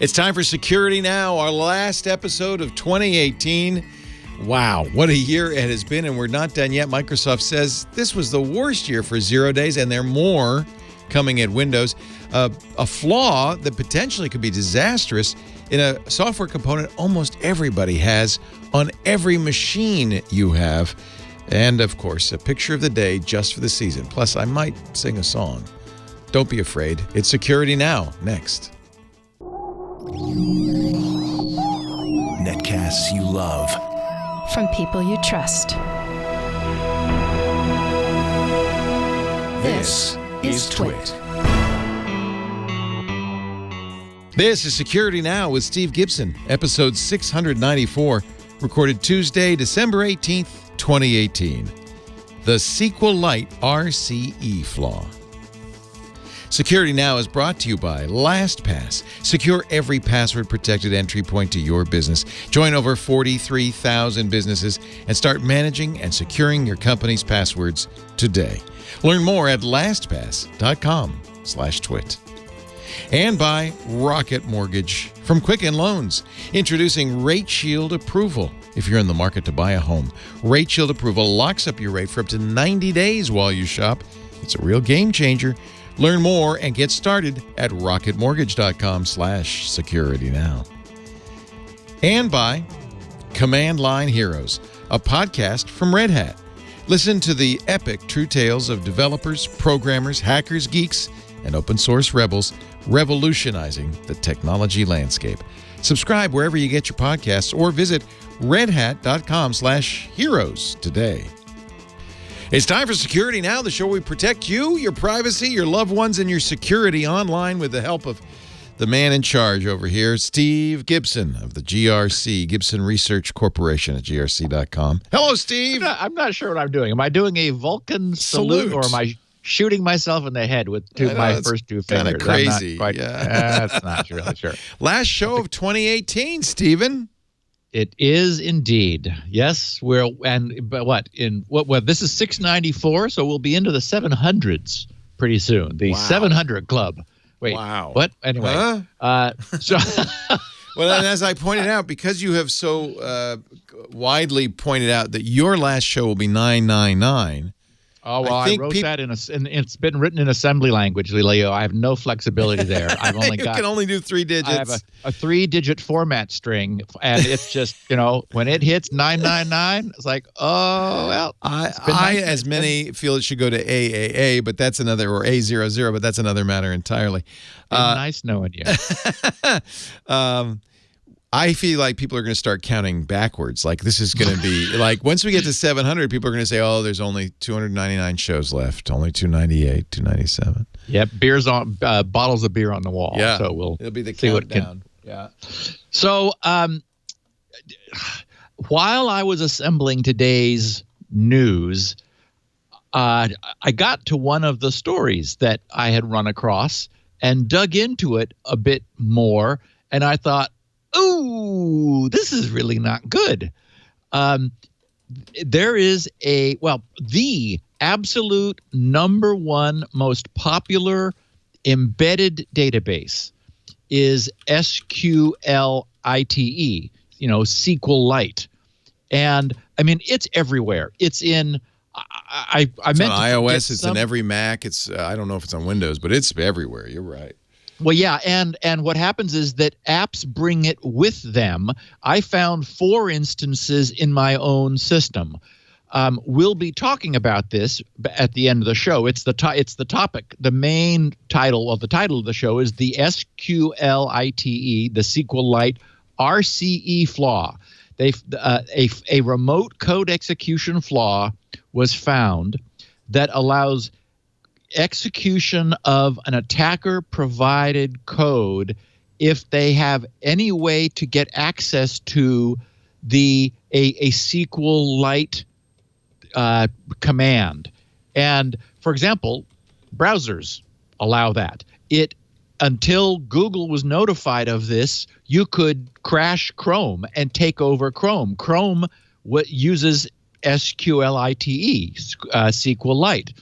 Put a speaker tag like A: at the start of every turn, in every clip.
A: It's time for Security Now, our last episode of 2018. Wow, what a year it has been, and we're not done yet. Microsoft says this was the worst year for 0 days, and there are more coming at Windows. A flaw that potentially could be disastrous in a software component almost everybody has on every machine you have. And, of course, a picture of the day just for the season. Plus, I might sing a song. Don't be afraid. It's Security Now, next.
B: Netcasts you love.
C: From people you trust.
B: This is Twit.
A: This is Security Now with Steve Gibson, episode 694, recorded Tuesday, December 18th, 2018. The SQLite RCE flaw. Security Now is brought to you by LastPass. Secure every password-protected entry point to your business. Join over 43,000 businesses and start managing and securing your company's passwords today. Learn more at lastpass.com/twit. And by Rocket Mortgage from Quicken Loans, introducing Rate Shield Approval. If you're in the market to buy a home, Rate Shield Approval locks up your rate for up to 90 days while you shop. It's a real game changer. Learn more and get started at rocketmortgage.com/securitynow. And by Command Line Heroes, a podcast from Red Hat. Listen to the epic true tales of developers, programmers, hackers, geeks, and open source rebels revolutionizing the technology landscape. Subscribe wherever you get your podcasts or visit redhat.com/heroes today. It's time for Security Now, the show where we protect you, your privacy, your loved ones, and your security online with the help of the man in charge over here, Steve Gibson of the GRC, Gibson Research Corporation at grc.com. Hello, Steve.
D: I'm not sure what I'm doing. Am I doing a Vulcan salute or am I shooting myself in the head with my first two fingers?
A: Kind of crazy.
D: That's not really sure.
A: Last show of 2018, Stephen.
D: It is indeed. Yes, this is 694, so we'll be into the 700s pretty soon. The 700 Club. Wait.
A: Wow.
D: What? Anyway. So
A: well, and as I pointed out, because you have so widely pointed out that your last show will be 999.
D: Oh, well, I wrote that it's been written in assembly language, Leo. I have no flexibility there. I've only
A: you can only do 3 digits.
D: I have a 3-digit format string, and it's just, when it hits 999, it's like, oh, well.
A: As many feel it should go to AAA, but that's another, or A00, but that's another matter entirely.
D: Nice knowing you.
A: I feel like people are going to start counting backwards. Like this is going to be like once we get to 700, people are going to say, "Oh, there's only 299 shows left, only 298, 297."
D: Yep, beers on bottles of beer on the wall.
A: Yeah,
D: so
A: it'll be the countdown.
D: Yeah. So while I was assembling today's news, I got to one of the stories that I had run across and dug into it a bit more, and I thought, ooh, this is really not good. There is the absolute number one most popular embedded database is SQLite, SQLite. And, I mean, it's everywhere. It's in... I meant
A: on iOS, it's in every Mac. It's I don't know if it's on Windows, but it's everywhere. You're right.
D: Well, yeah, and what happens is that apps bring it with them. I found 4 instances in my own system. We'll be talking about this at the end of the show. It's the topic. The main title of the show is the SQLite, the SQLite RCE flaw. A remote code execution flaw was found that allows execution of an attacker-provided code if they have any way to get access to a SQLite command. And, for example, browsers allow that. Until Google was notified of this, you could crash Chrome and take over Chrome. Chrome uses SQLite, SQLite.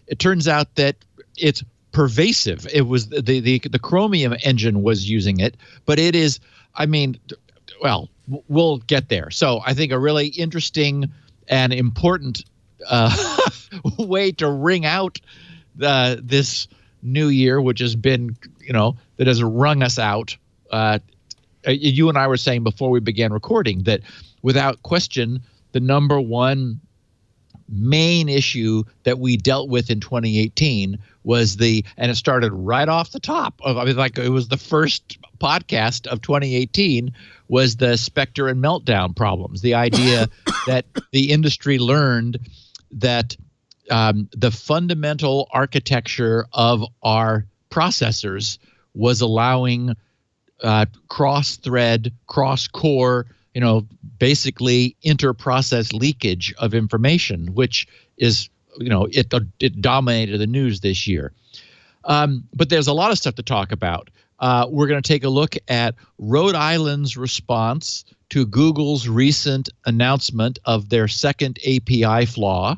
D: It turns out that it's pervasive. It was the Chromium engine was using it, but it is, I mean, well, we'll get there. So I think a really interesting and important way to ring out this new year, which has been, that has wrung us out. You and I were saying before we began recording that without question, the number one main issue that we dealt with in 2018 was and it started right off the top of, it was the first podcast of 2018 was the Spectre and Meltdown problems. The idea that the industry learned that the fundamental architecture of our processors was allowing cross-thread, cross-core, basically inter-process leakage of information, which is, it dominated the news this year. But there's a lot of stuff to talk about. We're going to take a look at Rhode Island's response to Google's recent announcement of their second API flaw,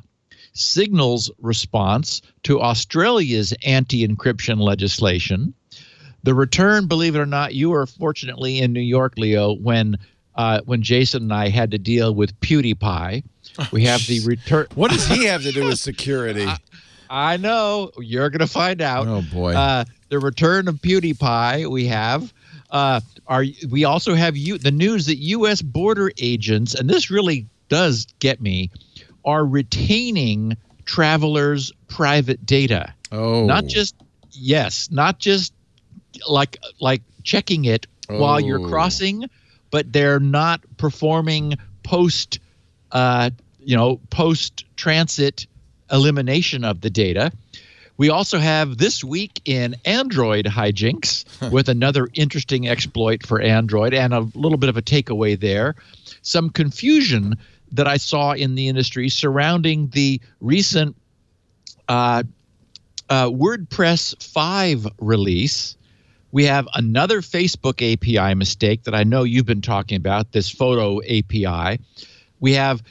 D: Signal's response to Australia's anti-encryption legislation, the return, believe it or not, you were fortunately in New York, Leo, when Jason and I had to deal with PewDiePie. We have the return.
A: What does he have to do with security?
D: I know. You're going to find out.
A: Oh, boy.
D: The return of PewDiePie we have. We also have the news that U.S. border agents, and this really does get me, are retaining travelers' private data.
A: Oh.
D: Not just like checking it while you're crossing, but they're not performing post-transit elimination of the data. We also have this week in Android hijinks with another interesting exploit for Android and a little bit of a takeaway there. Some confusion that I saw in the industry surrounding the recent WordPress 5 release. We have another Facebook API mistake that I know you've been talking about, this photo API. We have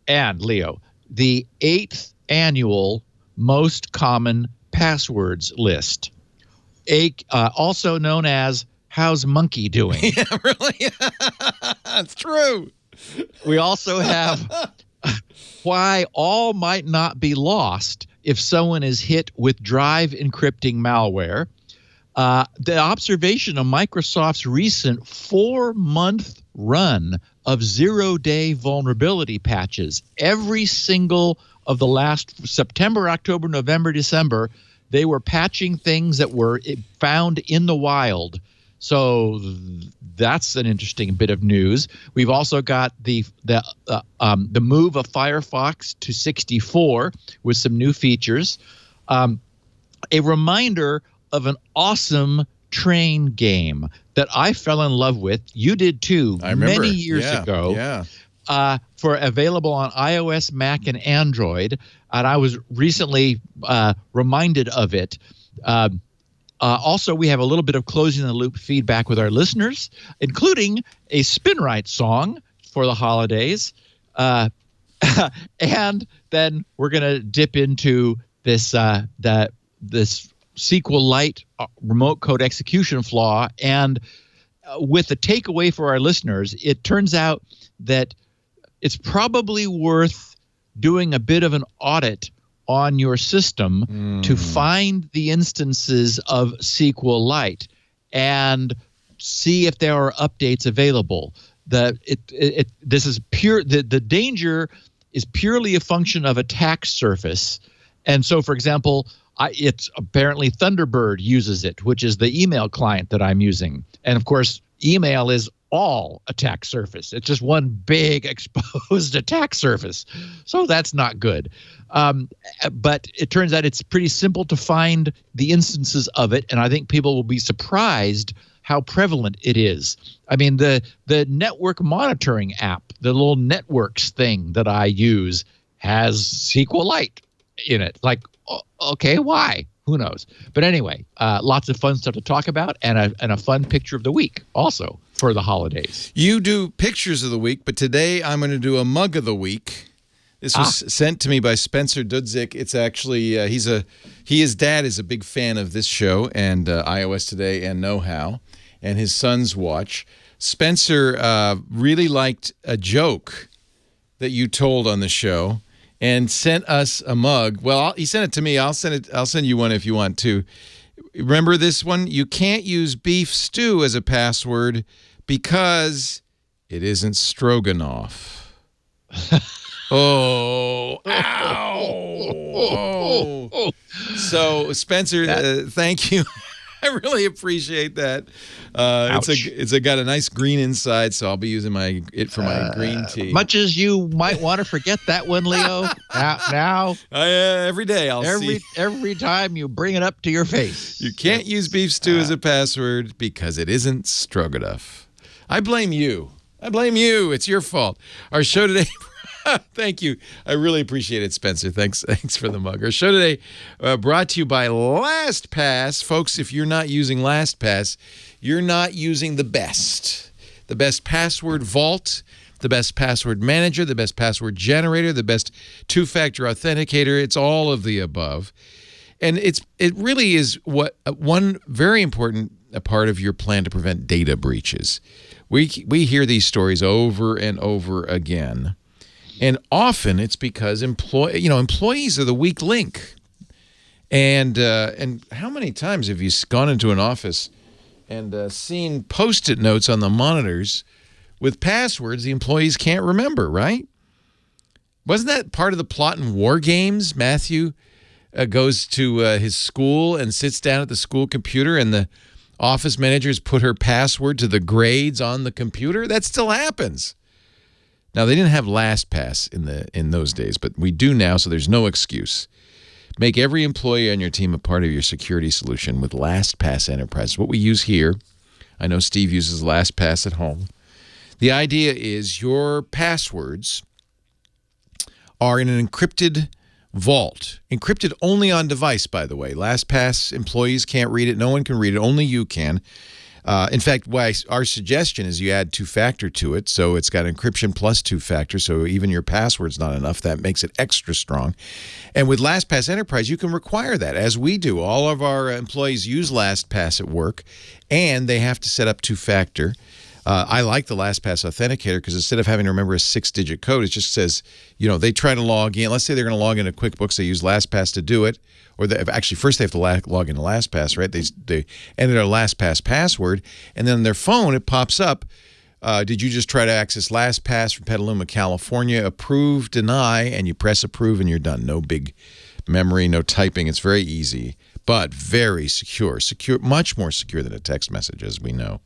D: and Leo, the 8th annual most common passwords list, also known as How's Monkey Doing?
A: Yeah, really? That's true.
D: We also have why all might not be lost if someone is hit with drive encrypting malware. The observation of Microsoft's recent 4-month run of 0-day vulnerability patches. Every single of the last September, October, November, December, they were patching things that were found in the wild. So that's an interesting bit of news. We've also got the move of Firefox to 64 with some new features. A reminder of an awesome train game that I fell in love with. You did too.
A: I remember.
D: Many years ago.
A: Yeah.
D: For available on iOS, Mac, and Android, and I was recently reminded of it. Also, we have a little bit of closing the loop feedback with our listeners, including a SpinRite song for the holidays, and then we're going to dip into this SQLite remote code execution flaw. And with the takeaway for our listeners, it turns out that it's probably worth doing a bit of an audit on your system to find the instances of SQLite and see if there are updates available. This is pure. The danger is purely a function of attack surface, and so, for example, it's apparently Thunderbird uses it, which is the email client that I'm using, and of course, email is all attack surface. It's just one big exposed attack surface. So that's not good. But it turns out it's pretty simple to find the instances of it. And I think people will be surprised how prevalent it is. I mean, the network monitoring app, the little networks thing that I use has SQLite in it. Like, okay, why? Who knows? But anyway, lots of fun stuff to talk about and a fun picture of the week also for the holidays.
A: You do pictures of the week, but today I'm going to do a mug of the week. This was sent to me by Spencer Dudzik. It's actually his dad is a big fan of this show and iOS Today and Know How, and his son's watch. Spencer really liked a joke that you told on the show and sent us a mug. Well, he sent it to me. I'll send you one if you want to. Remember this one? You can't use beef stew as a password because it isn't stroganoff. Oh, ow. Oh. So, Spencer, thank you. I really appreciate that. It's got a nice green inside, so I'll be using it for my green tea.
D: Much as you might want to forget that one, Leo, now
A: every day
D: every time you bring it up to your face.
A: You can't use beef stew as a password because it isn't stroganoff. I blame you. It's your fault. Our show today. Thank you. I really appreciate it, Spencer. Thanks for the mug. Our show today brought to you by LastPass. Folks, if you're not using LastPass, you're not using the best. The best password vault, the best password manager, the best password generator, the best two-factor authenticator. It's all of the above. And it really is one very important part of your plan to prevent data breaches. We hear these stories over and over again. And often it's because employees are the weak link. And how many times have you gone into an office and seen Post-it notes on the monitors with passwords the employees can't remember, right? Wasn't that part of the plot in War Games? Matthew goes to his school and sits down at the school computer, and the office managers put her password to the grades on the computer. That still happens. Now, they didn't have LastPass in those days, but we do now, so there's no excuse. Make every employee on your team a part of your security solution with LastPass Enterprise. What we use here, I know Steve uses LastPass at home. The idea is your passwords are in an encrypted vault, encrypted only on device, by the way. LastPass employees can't read it. No one can read it. Only you can. In fact, our suggestion is you add two-factor to it, so it's got encryption plus two-factor, so even your password's not enough. That makes it extra strong. And with LastPass Enterprise, you can require that, as we do. All of our employees use LastPass at work, and they have to set up two-factor. I like the LastPass Authenticator because instead of having to remember a 6-digit code, it just says, they try to log in. Let's say they're going to log into QuickBooks. They use LastPass to do it. Or actually, first they have to log into LastPass, right? They enter their LastPass password, and then on their phone, it pops up, did you just try to access LastPass from Petaluma, California? Approve, deny, and you press approve, and you're done. No big memory, no typing. It's very easy, but very secure. Much more secure than a text message, as we know.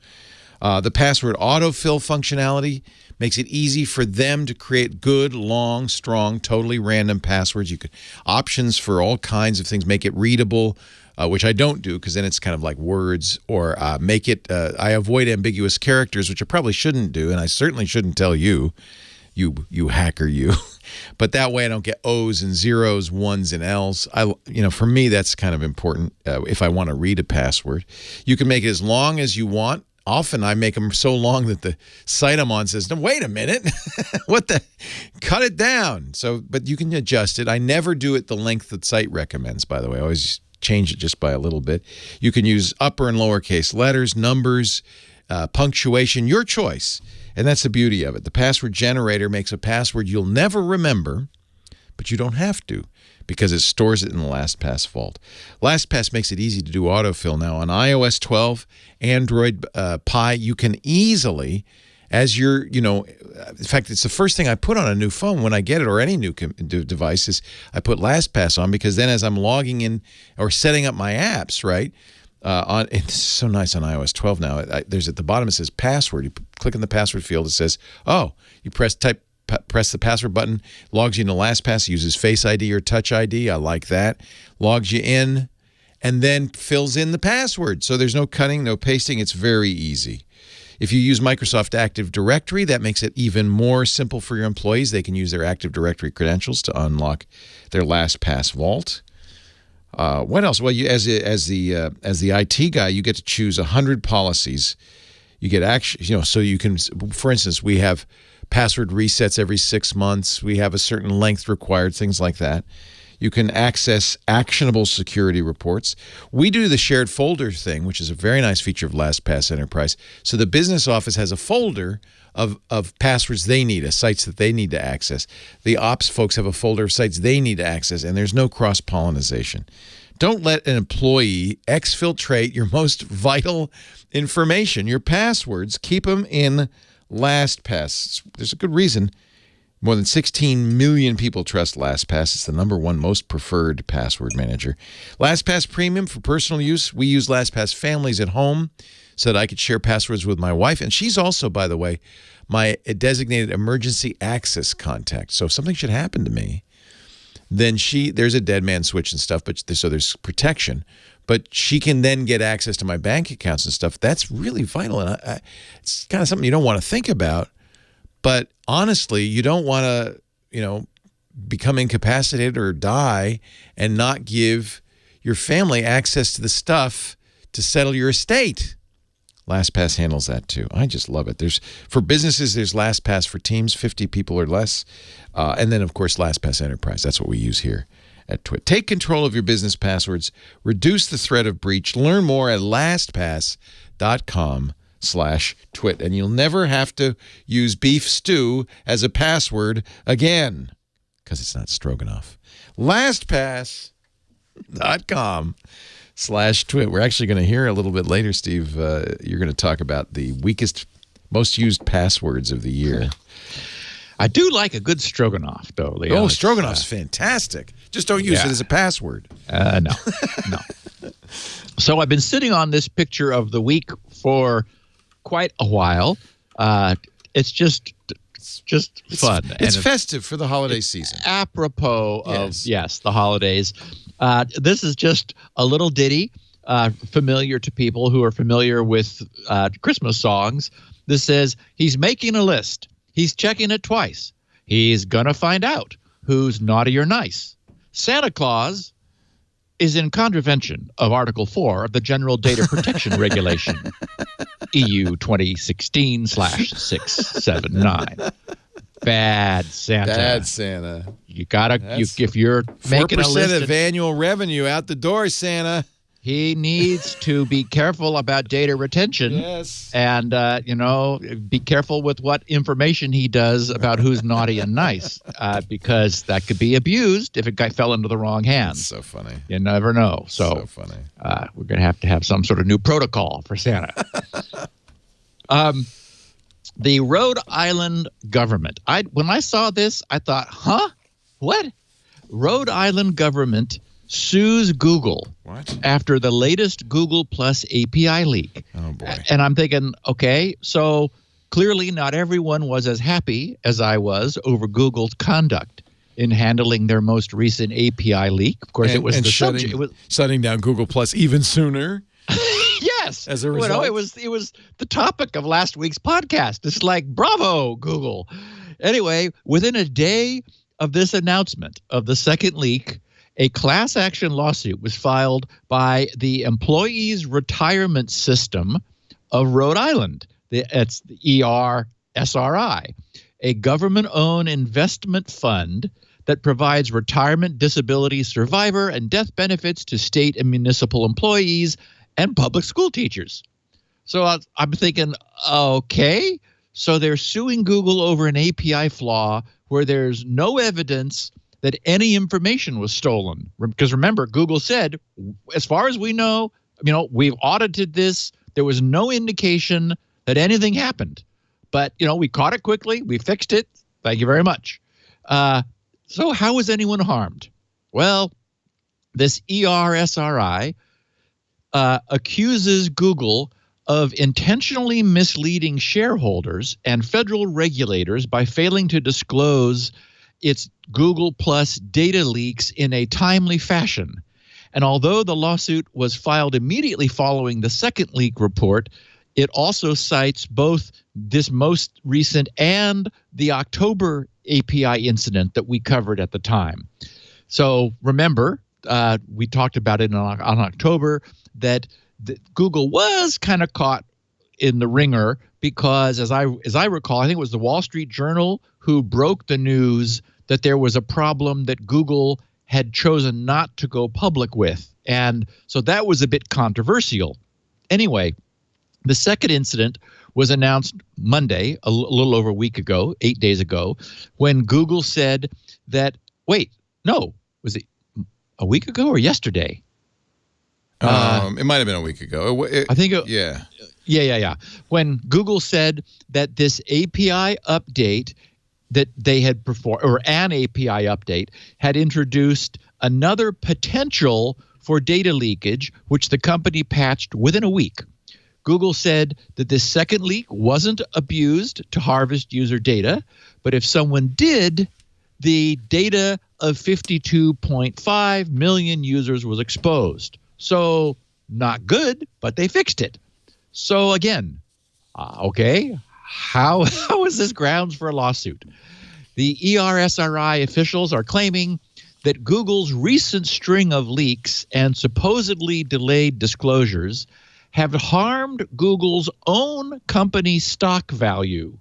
A: The password autofill functionality makes it easy for them to create good, long, strong, totally random passwords. You could options for all kinds of things. Make it readable, which I don't do because then it's kind of like words. Or make it. I avoid ambiguous characters, which I probably shouldn't do, and I certainly shouldn't tell you hacker, you. But that way I don't get O's and zeros, ones and L's. For me that's kind of important if I want to read a password. You can make it as long as you want. Often I make them so long that the site I'm on says, no, wait a minute, cut it down. But you can adjust it. I never do it the length the site recommends, by the way. I always change it just by a little bit. You can use upper and lowercase letters, numbers, punctuation, your choice. And that's the beauty of it. The password generator makes a password you'll never remember, but you don't have to, because it stores it in the LastPass vault. LastPass makes it easy to do autofill now. On iOS 12, Android Pie, you can easily, as you're, in fact, it's the first thing I put on a new phone when I get it, or any new device, is I put LastPass on, because then as I'm logging in or setting up my apps, right, it's so nice on iOS 12 now. There's at the bottom, it says password. You click in the password field, it says, you press the password button, logs you into LastPass, uses Face ID or Touch ID. I like that. Logs you in, and then fills in the password. So there's no cutting, no pasting. It's very easy. If you use Microsoft Active Directory, that makes it even more simple for your employees. They can use their Active Directory credentials to unlock their LastPass vault. What else? Well, as the IT guy, you get to choose 100 policies. You get so you can, for instance, we have password resets every 6 months. We have a certain length required, things like that. You can access actionable security reports. We do the shared folder thing, which is a very nice feature of LastPass Enterprise. So the business office has a folder of passwords they need, of sites that they need to access. The ops folks have a folder of sites they need to access, and there's no cross-pollination. Don't let an employee exfiltrate your most vital information. Your passwords, keep them in LastPass. There's a good reason. More than 16 million people trust LastPass. It's the #1 most preferred password manager. LastPass Premium for personal use. We use LastPass Families at home so that I could share passwords with my wife. And she's also, by the way, my designated emergency access contact. So if something should happen to me, then there's a dead man switch and stuff, so there's protection. But she can then get access to my bank accounts and stuff. That's really vital. And it's kind of something you don't want to think about. But honestly, you don't want to, become incapacitated or die and not give your family access to the stuff to settle your estate. LastPass handles that too. I just love it. For businesses, there's LastPass for teams, 50 people or less. And then, of course, LastPass Enterprise. That's what we use here at Twit. Take control of your business passwords. Reduce the threat of breach. Learn more at lastpass.com/twit. And you'll never have to use beef stew as a password again because it's not stroganoff. LastPass.com/twit. We're actually going to hear a little bit later, Steve. You're going to talk about the weakest, most used passwords of the year.
D: I do like a good stroganoff, though, Leo.
A: Oh, stroganoff's fantastic. Just don't use it as a password.
D: No. So I've been sitting on this picture of the week for quite a while. It's just fun.
A: It's festive for the holiday season.
D: Apropos of, the holidays. This is just a little ditty familiar to people who are familiar with Christmas songs. This says, he's making a list. He's checking it twice. He's going to find out who's naughty or nice. Santa Claus is in contravention of Article 4 of the General Data Protection Regulation, EU 2016/679. Bad Santa.
A: Bad Santa.
D: You gotta, if you're making a list
A: 4% of annual revenue out the door, Santa.
D: He needs to be careful about data retention.
A: Yes.
D: And, be careful with what information he does about who's naughty and nice, because that could be abused if it fell into the wrong hands.
A: That's so funny.
D: You never know. So
A: funny.
D: We're going to have some sort of new protocol for Santa. The Rhode Island government. When I saw this, I thought, huh? What? Rhode Island government sues Google after the latest Google Plus API leak.
A: Oh, boy.
D: And I'm thinking, okay, so clearly not everyone was as happy as I was over Google's conduct in handling their most recent API leak. Of course, it was the subject. It was
A: shutting down Google Plus even sooner.
D: Yes.
A: As a result.
D: It was the topic of last week's podcast. It's like, bravo, Google. Anyway, within a day of this announcement of the second leak, a class action lawsuit was filed by the Employees Retirement System of Rhode Island. It's the ERSRI, a government-owned investment fund that provides retirement, disability, survivor, and death benefits to state and municipal employees and public school teachers. So I'm thinking, okay, so they're suing Google over an API flaw where there's no evidence that any information was stolen. Because remember, Google said, as far as we know, we've audited this. There was no indication that anything happened. But, we caught it quickly. We fixed it. Thank you very much. So how was anyone harmed? Well, this ERSRI accuses Google of intentionally misleading shareholders and federal regulators by failing to disclose its Google Plus data leaks in a timely fashion. And although the lawsuit was filed immediately following the second leak report, it also cites both this most recent and the October API incident that we covered at the time. So remember, we talked about it on October, that Google was kind of caught in the ringer because, as I recall, I think it was the Wall Street Journal who broke the news that there was a problem that Google had chosen not to go public with. And so that was a bit controversial. Anyway, the second incident was announced Monday, a little over a week ago, 8 days ago, when Google said that, was it a week ago or yesterday?
A: It might have been a week ago.
D: I think
A: yeah.
D: Yeah. When Google said that this API update that they had performed, or an API update, had introduced another potential for data leakage, which the company patched within a week. Google said that this second leak wasn't abused to harvest user data, but if someone did, the data of 52.5 million users was exposed. So not good, but they fixed it. So again, okay, how is this grounds for a lawsuit? The ERSRI officials are claiming that Google's recent string of leaks and supposedly delayed disclosures have harmed Google's own company stock value,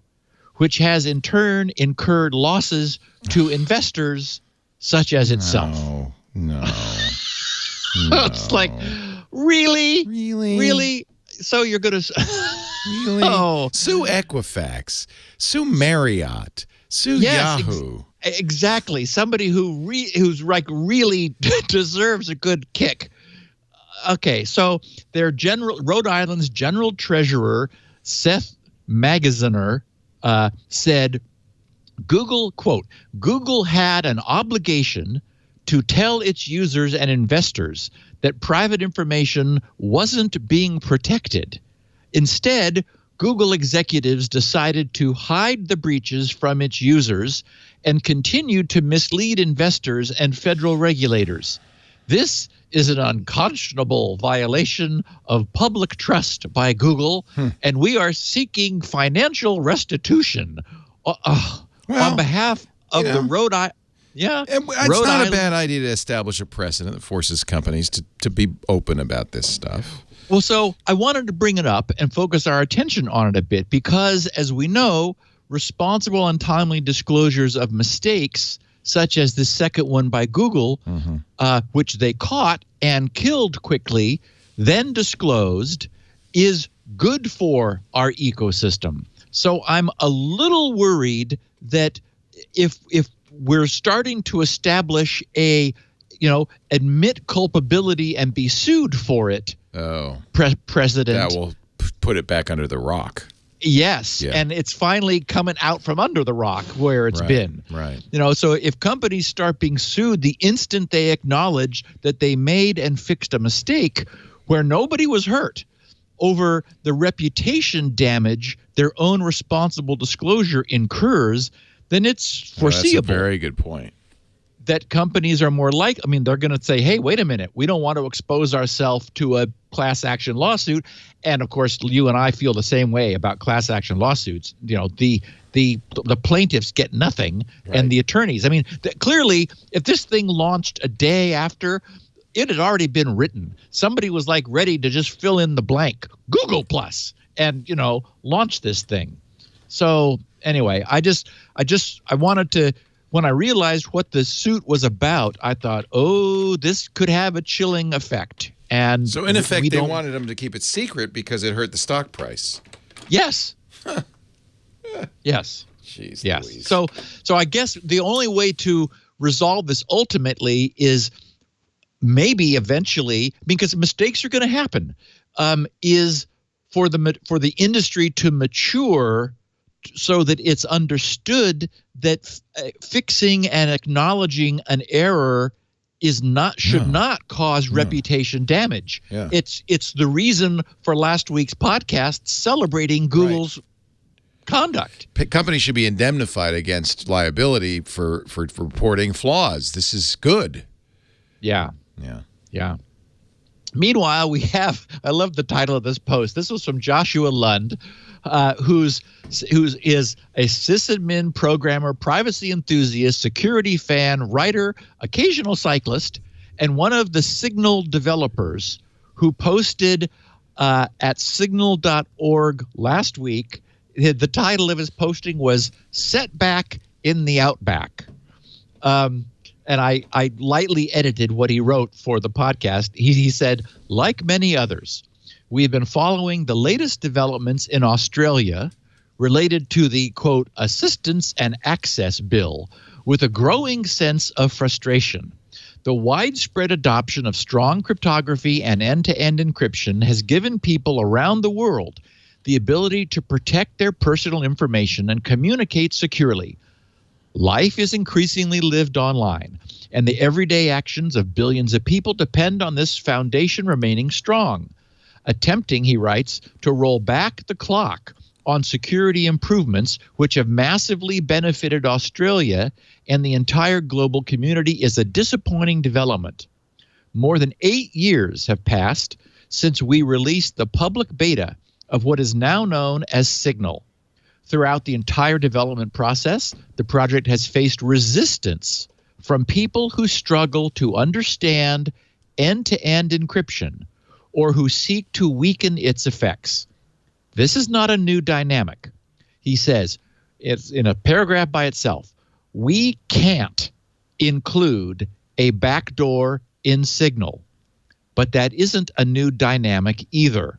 D: which has in turn incurred losses to investors such as itself.
A: No.
D: It's like, really? So you're going to...
A: Really?
D: Oh.
A: Sue Equifax. Sue Marriott. Sue Yahoo.
D: Exactly. Somebody who's like really deserves a good kick. Okay, so their Rhode Island's general treasurer, Seth Magaziner, said, Google, quote, Google had an obligation to tell its users and investors that private information wasn't being protected. Instead, Google executives decided to hide the breaches from its users and continued to mislead investors and federal regulators. This is an unconscionable violation of public trust by Google, and we are seeking financial restitution on behalf of the Rhode Island. Yeah,
A: it's not a bad idea to establish a precedent that forces companies to be open about this stuff.
D: Well, so I wanted to bring it up and focus our attention on it a bit because, as we know, responsible and timely disclosures of mistakes, such as the second one by Google, which they caught and killed quickly, then disclosed, is good for our ecosystem. So I'm a little worried that if we're starting to establish admit culpability and be sued for it, precedent,
A: that will put it back under the rock.
D: Yes, and it's finally coming out from under the rock where it's been.
A: Right.
D: So if companies start being sued the instant they acknowledge that they made and fixed a mistake where nobody was hurt over the reputation damage their own responsible disclosure incurs, then it's foreseeable.
A: That's a very good point.
D: That companies are more they're going to say, hey, wait a minute, we don't want to expose ourselves to a class action lawsuit. And of course, you and I feel the same way about class action lawsuits. The plaintiffs get nothing, and the attorneys. Clearly, if this thing launched a day after, it had already been written. Somebody was ready to just fill in the blank, Google Plus, and launch this thing. So anyway, I wanted to. When I realized what the suit was about, I thought, this could have a chilling effect. And
A: so, in effect, they wanted them to keep it secret because it hurt the stock price.
D: Yes. Yes.
A: Jeez.
D: Yes.
A: Louise.
D: So I guess the only way to resolve this ultimately is maybe eventually, because mistakes are going to happen, is for the industry to mature so that it's understood that fixing and acknowledging an error should not cause reputation damage.
A: Yeah.
D: It's the reason for last week's podcast celebrating Google's conduct.
A: Companies should be indemnified against liability for reporting flaws. This is good.
D: Yeah. Meanwhile, I love the title of this post. This was from Joshua Lund, who is a sysadmin programmer, privacy enthusiast, security fan, writer, occasional cyclist, and one of the Signal developers who posted at signal.org last week. The title of his posting was Setback in the Outback. And I lightly edited what he wrote for the podcast. He said, like many others, we have been following the latest developments in Australia related to the, quote, Assistance and Access Bill with a growing sense of frustration. The widespread adoption of strong cryptography and end-to-end encryption has given people around the world the ability to protect their personal information and communicate securely. Life is increasingly lived online, and the everyday actions of billions of people depend on this foundation remaining strong. Attempting, he writes, to roll back the clock on security improvements which have massively benefited Australia and the entire global community is a disappointing development. More than 8 years have passed since we released the public beta of what is now known as Signal. Throughout the entire development process, the project has faced resistance from people who struggle to understand end-to-end encryption or who seek to weaken its effects. This is not a new dynamic. He says, it's in a paragraph by itself, we can't include a backdoor in Signal, but that isn't a new dynamic either.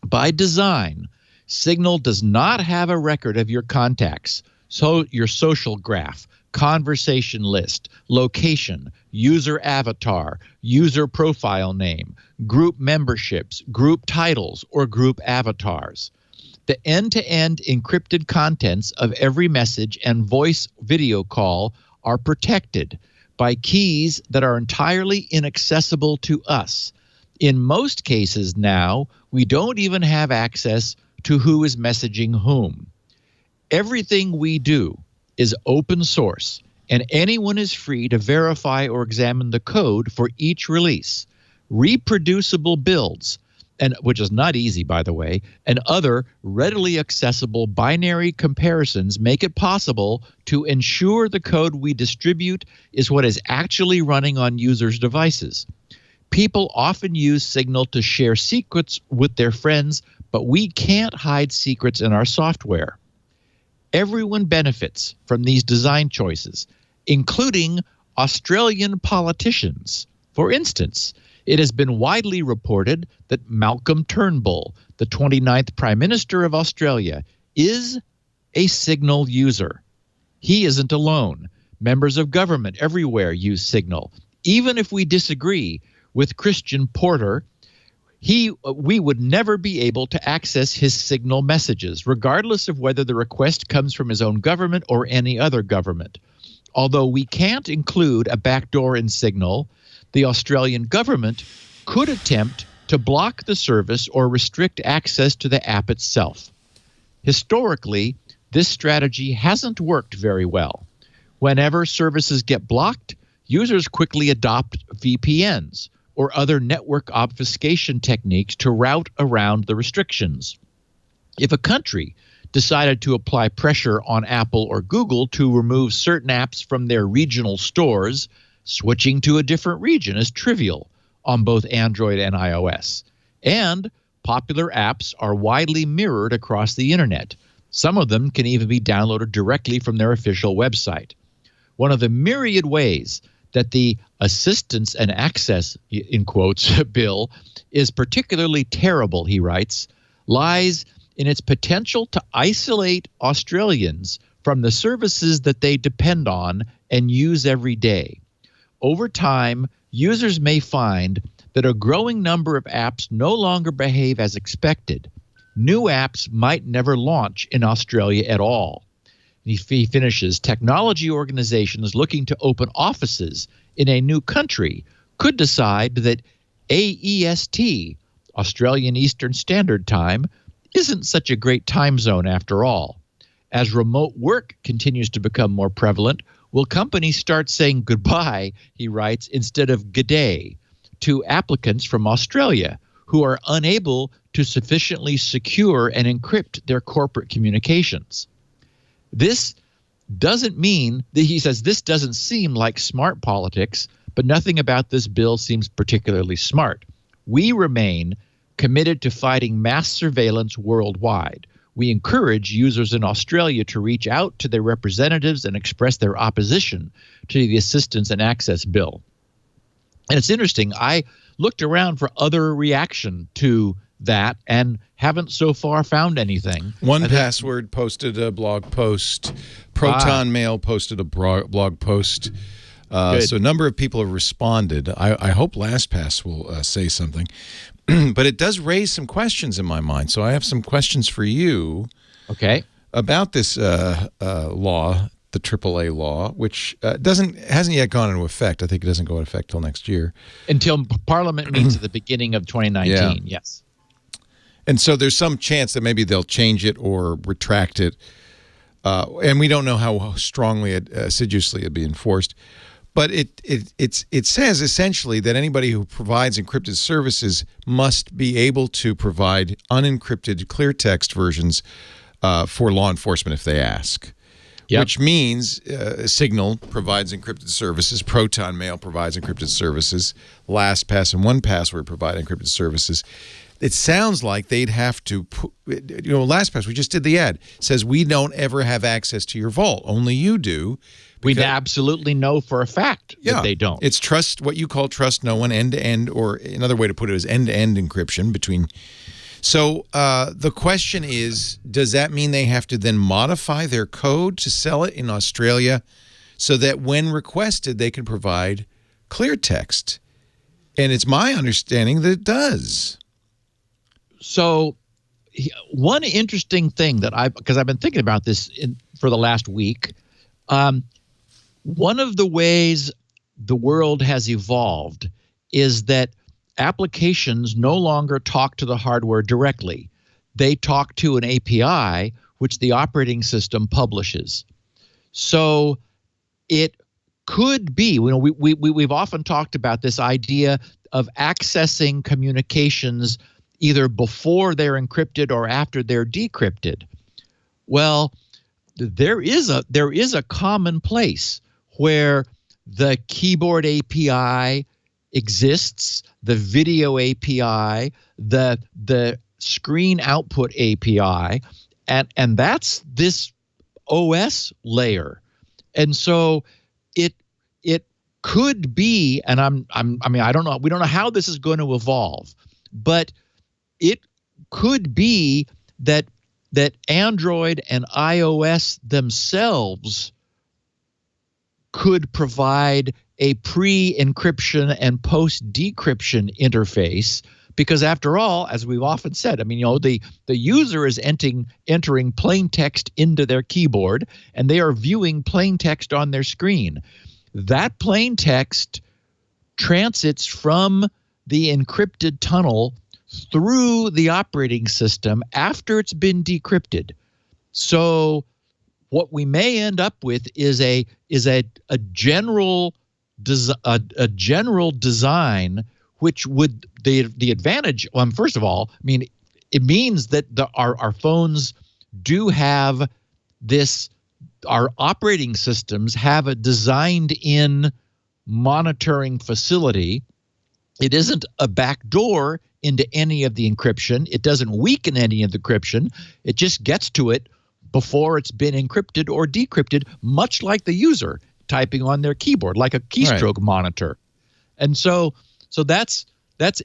D: By design, Signal does not have a record of your contacts, so your social graph, conversation list, location, user avatar, user profile name, group memberships, group titles, or group avatars. The end-to-end encrypted contents of every message and voice video call are protected by keys that are entirely inaccessible to us. In most cases now, we don't even have access to who is messaging whom. Everything we do is open source, and anyone is free to verify or examine the code for each release. Reproducible builds, and which is not easy, by the way, and other readily accessible binary comparisons make it possible to ensure the code we distribute is what is actually running on users' devices. People often use Signal to share secrets with their friends, but we can't hide secrets in our software. Everyone benefits from these design choices, including Australian politicians. For instance, it has been widely reported that Malcolm Turnbull, the 29th Prime Minister of Australia, is a Signal user. He isn't alone. Members of government everywhere use Signal. Even if we disagree with Christian Porter, we would never be able to access his Signal messages, regardless of whether the request comes from his own government or any other government. Although we can't include a backdoor in Signal, the Australian government could attempt to block the service or restrict access to the app itself. Historically, this strategy hasn't worked very well. Whenever services get blocked, users quickly adopt VPNs or other network obfuscation techniques to route around the restrictions. If a country decided to apply pressure on Apple or Google to remove certain apps from their regional stores, switching to a different region is trivial on both Android and iOS. And popular apps are widely mirrored across the internet. Some of them can even be downloaded directly from their official website. One of the myriad ways that the Assistance and Access, in quotes, bill is particularly terrible, he writes, lies in its potential to isolate Australians from the services that they depend on and use every day. Over time, users may find that a growing number of apps no longer behave as expected. New apps might never launch in Australia at all. He finishes, technology organizations looking to open offices in a new country could decide that AEST, Australian Eastern Standard Time, isn't such a great time zone after all. As remote work continues to become more prevalent, will companies start saying goodbye, he writes, instead of g'day, to applicants from Australia who are unable to sufficiently secure and encrypt their corporate communications? This doesn't mean that, he says, this doesn't seem like smart politics, but nothing about this bill seems particularly smart. We remain committed to fighting mass surveillance worldwide. We encourage users in Australia to reach out to their representatives and express their opposition to the Assistance and Access Bill. And it's interesting. I looked around for other reaction to that and haven't so far found anything.
A: 1Password posted a blog post. Proton Mail posted a blog post. So a number of people have responded. I hope LastPass will say something. But it does raise some questions in my mind. So I have some questions for you about this law, the AAA law, which hasn't yet gone into effect. I think it doesn't go into effect till next year.
D: Until Parliament meets at the beginning of 2019, yes.
A: And so there's some chance that maybe they'll change it or retract it. And we don't know how strongly, assiduously it'd be enforced. But it says essentially that anybody who provides encrypted services must be able to provide unencrypted clear text versions for law enforcement if they ask. Yep. Which means Signal provides encrypted services, Proton Mail provides encrypted services, LastPass and 1Password provide encrypted services. It sounds like they'd have to, LastPass, we just did the ad, says we don't ever have access to your vault. Only you do.
D: We absolutely know for a fact that they don't.
A: It's what you call trust no one, end-to-end, or another way to put it is end-to-end encryption between. So the question is, does that mean they have to then modify their code to sell it in Australia so that when requested, they can provide clear text? And it's my understanding that it does.
D: So one interesting thing that because I've been thinking about this for the last week, one of the ways the world has evolved is that applications no longer talk to the hardware directly. They talk to an API, which the operating system publishes. So it could be, we've often talked about this idea of accessing communications either before they're encrypted or after they're decrypted. Well, there is a common place where the keyboard API exists, the video API, the screen output API, and that's this OS layer. And so it could be, and I don't know, we don't know how this is going to evolve, but it could be that Android and iOS themselves could provide a pre-encryption and post-decryption interface, because after all, as we've often said, the user is entering plain text into their keyboard, and they are viewing plain text on their screen. That plain text transits from the encrypted tunnel through the operating system after it's been decrypted. So what we may end up with is a general design, which would the advantage. First of all, it means that our phones do have this. Our operating systems have a designed-in monitoring facility. It isn't a backdoor into any of the encryption. It doesn't weaken any of the encryption. It just gets to it before it's been encrypted or decrypted, much like the user typing on their keyboard, like a keystroke monitor. And so that's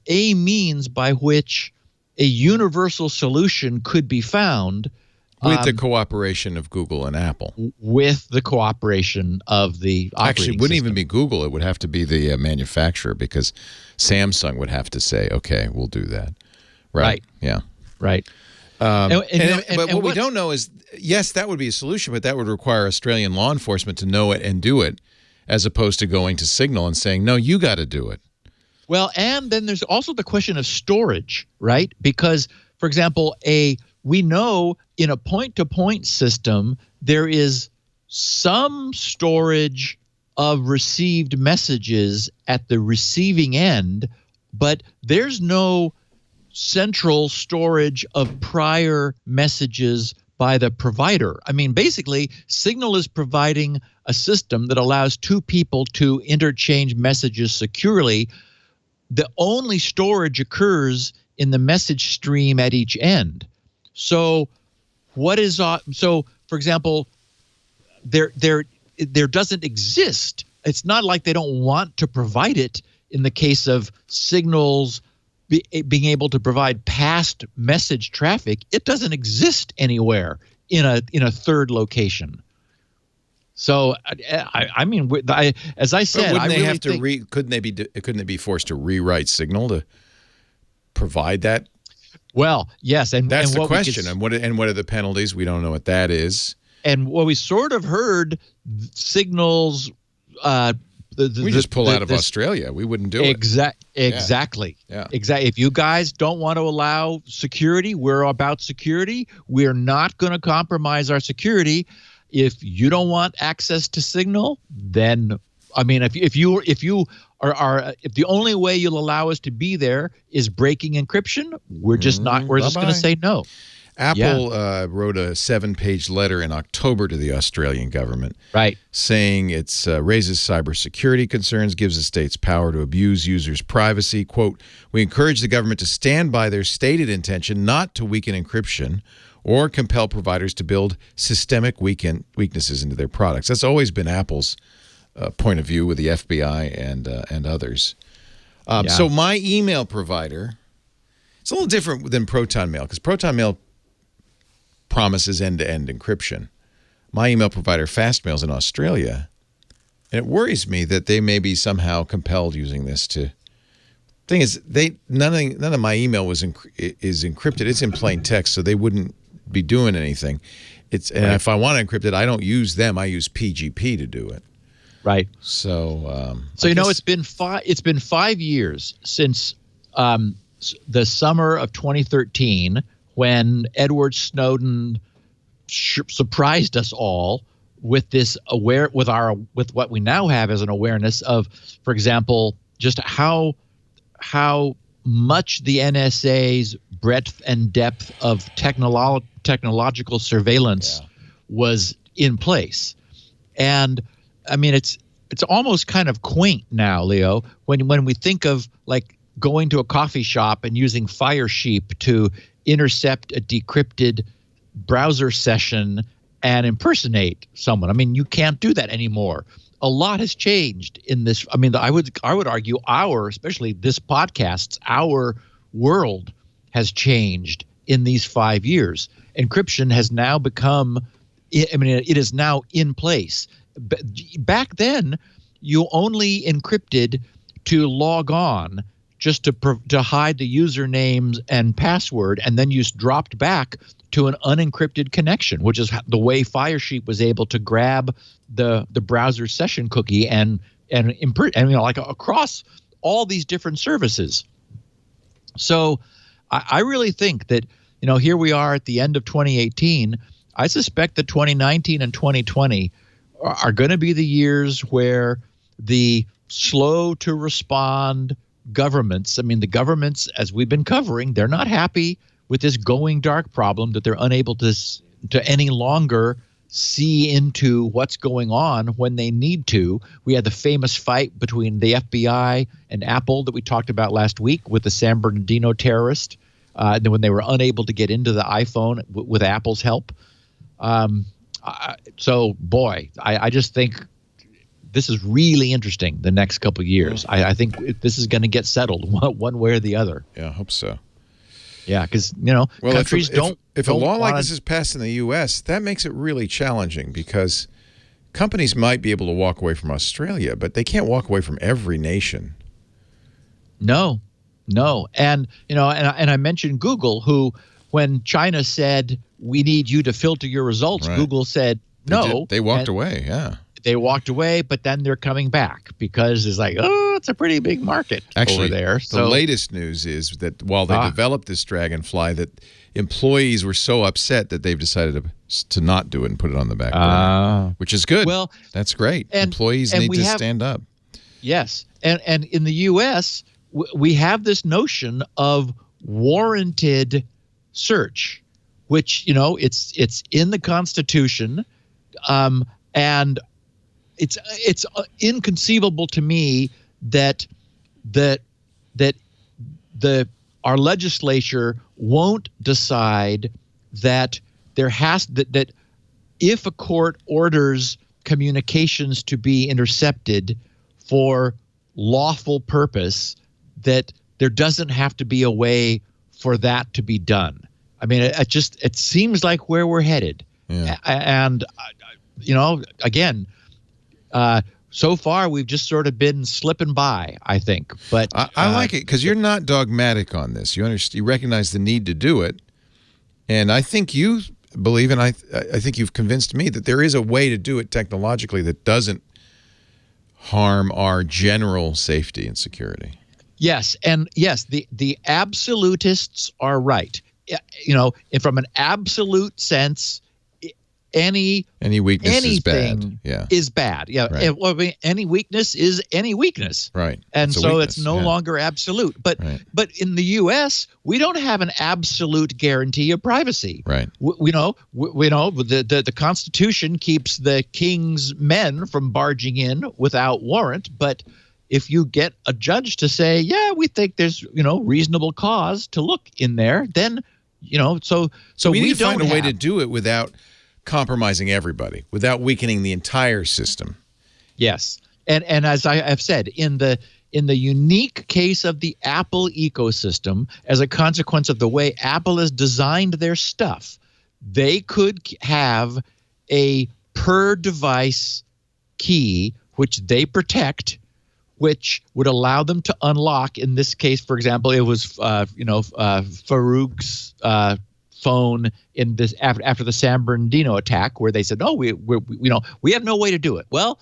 D: a means by which a universal solution could be found.
A: With the cooperation of Google and Apple.
D: With the cooperation of the operating
A: Actually, it wouldn't
D: system.
A: even be Google. It would have to be the manufacturer, because Samsung would have to say, okay, we'll do that. Right. Yeah.
D: Right.
A: But what we don't know is, yes, that would be a solution, but that would require Australian law enforcement to know it and do it, as opposed to going to Signal and saying, no, you got to do it.
D: Well, and then there's also the question of storage, right? Because, for example, we know in a point-to-point system, there is some storage of received messages at the receiving end, but there's no central storage of prior messages by the provider. Basically, Signal is providing a system that allows two people to interchange messages securely. The only storage occurs in the message stream at each end. So what is so for example, there doesn't exist. It's not like they don't want to provide it in the case of Signal's being able to provide past message traffic. It doesn't exist anywhere in a third location. So I mean, as I said,
A: wouldn't they
D: really
A: have to couldn't they be forced to rewrite Signal to provide that?
D: Well, yes, and
A: that's
D: and
A: the question. And what are the penalties? We don't know what that is.
D: And what we sort of heard, Signal's
A: we just pull out of Australia. We wouldn't do it.
D: Exactly.
A: Yeah.
D: Exactly. If you guys don't want to allow security, we're about security. We're not going to compromise our security. If you don't want access to Signal, then I mean, if the only way you'll allow us to be there is breaking encryption, we're just not. We're just going to say no.
A: Apple wrote a 7-page letter in October to the Australian government,
D: right,
A: saying it raises cybersecurity concerns, gives the states power to abuse users' privacy. Quote, "We encourage the government to stand by their stated intention not to weaken encryption or compel providers to build systemic weaknesses into their products." That's always been Apple's point of view with the FBI and others. So my email provider, it's a little different than Proton Mail, because Proton Mail promises end-to-end encryption. My email provider, Fastmail's in Australia, and it worries me that they may be somehow compelled using this to. Thing is, none of my email is encrypted. It's in plain text, so they wouldn't be doing anything. And if I want to encrypt it, I don't use them. I use PGP to do it.
D: Right.
A: So.
D: It's been 5 years since the summer of 2013. When Edward Snowden surprised us all with this with what we now have as an awareness of, for example, just how much the NSA's breadth and depth of technological surveillance was in place. And I mean, it's almost kind of quaint now, Leo, when we think of like going to a coffee shop and using Firesheep to intercept a decrypted browser session and impersonate someone. I mean, you can't do that anymore. A lot has changed in this. I mean, I would argue especially this podcast's, our world has changed in these 5 years. Encryption has now become, I mean, it is now in place. Back then, you only encrypted to log on, just to hide the usernames and password, and then you dropped back to an unencrypted connection, which is the way Firesheep was able to grab the browser session cookie and like across all these different services. So I really think that, here we are at the end of 2018. I suspect that 2019 and 2020 are going to be the years where the slow to respond governments, I mean, the governments, as we've been covering, they're not happy with this going dark problem that they're unable to any longer see into what's going on when they need to. We had the famous fight between the FBI and Apple that we talked about last week with the San Bernardino terrorist, when they were unable to get into the iPhone with Apple's help. So, boy, I just think this is really interesting the next couple of years. I think this is going to get settled one way or the other.
A: Yeah, I hope so.
D: Yeah, because, countries
A: if a law like this is passed in the U.S., that makes it really challenging, because companies might be able to walk away from Australia, but they can't walk away from every nation.
D: No. And, and I mentioned Google, who, when China said, we need you to filter your results, right, Google said no.
A: They walked away, yeah. They
D: walked away, but then they're coming back because it's like, it's a pretty big market over there.
A: So the latest news is that while they developed this Dragonfly, that employees were so upset that they've decided to not do it and put it on the back burner, which is good. Well, that's great. Employees need to stand up.
D: Yes. And in the U.S., we have this notion of warranted search, which, it's in the Constitution, and it's inconceivable to me that the our legislature won't decide that that if a court orders communications to be intercepted for lawful purpose, that there doesn't have to be a way for that to be done. I mean, it seems like where we're headed.
A: Yeah.
D: And, again, so far we've just sort of been slipping by, I think. But
A: I like it because you're not dogmatic on this. You recognize the need to do it. And I think you believe, and I think you've convinced me that there is a way to do it technologically that doesn't harm our general safety and security.
D: Yes, and yes, the absolutists are right. From an absolute sense, any
A: weakness is bad.
D: is bad. Yeah,
A: Right.
D: Any weakness is any weakness.
A: Right.
D: And
A: it's
D: so it's no longer absolute. But
A: right.
D: but in the U.S., we don't have an absolute guarantee of privacy.
A: Right.
D: We know the Constitution keeps the king's men from barging in without warrant, but if you get a judge to say, yeah, we think there's reasonable cause to look in there, then so
A: we need to find a way to do it without compromising everybody, without weakening the entire system.
D: Yes, and as I have said, in the unique case of the Apple ecosystem, as a consequence of the way Apple has designed their stuff, they could have a per device key which they protect, which would allow them to unlock. In this case, for example, it was Farouk's phone in this after the San Bernardino attack, where they said, "Oh, we have no way to do it." Well,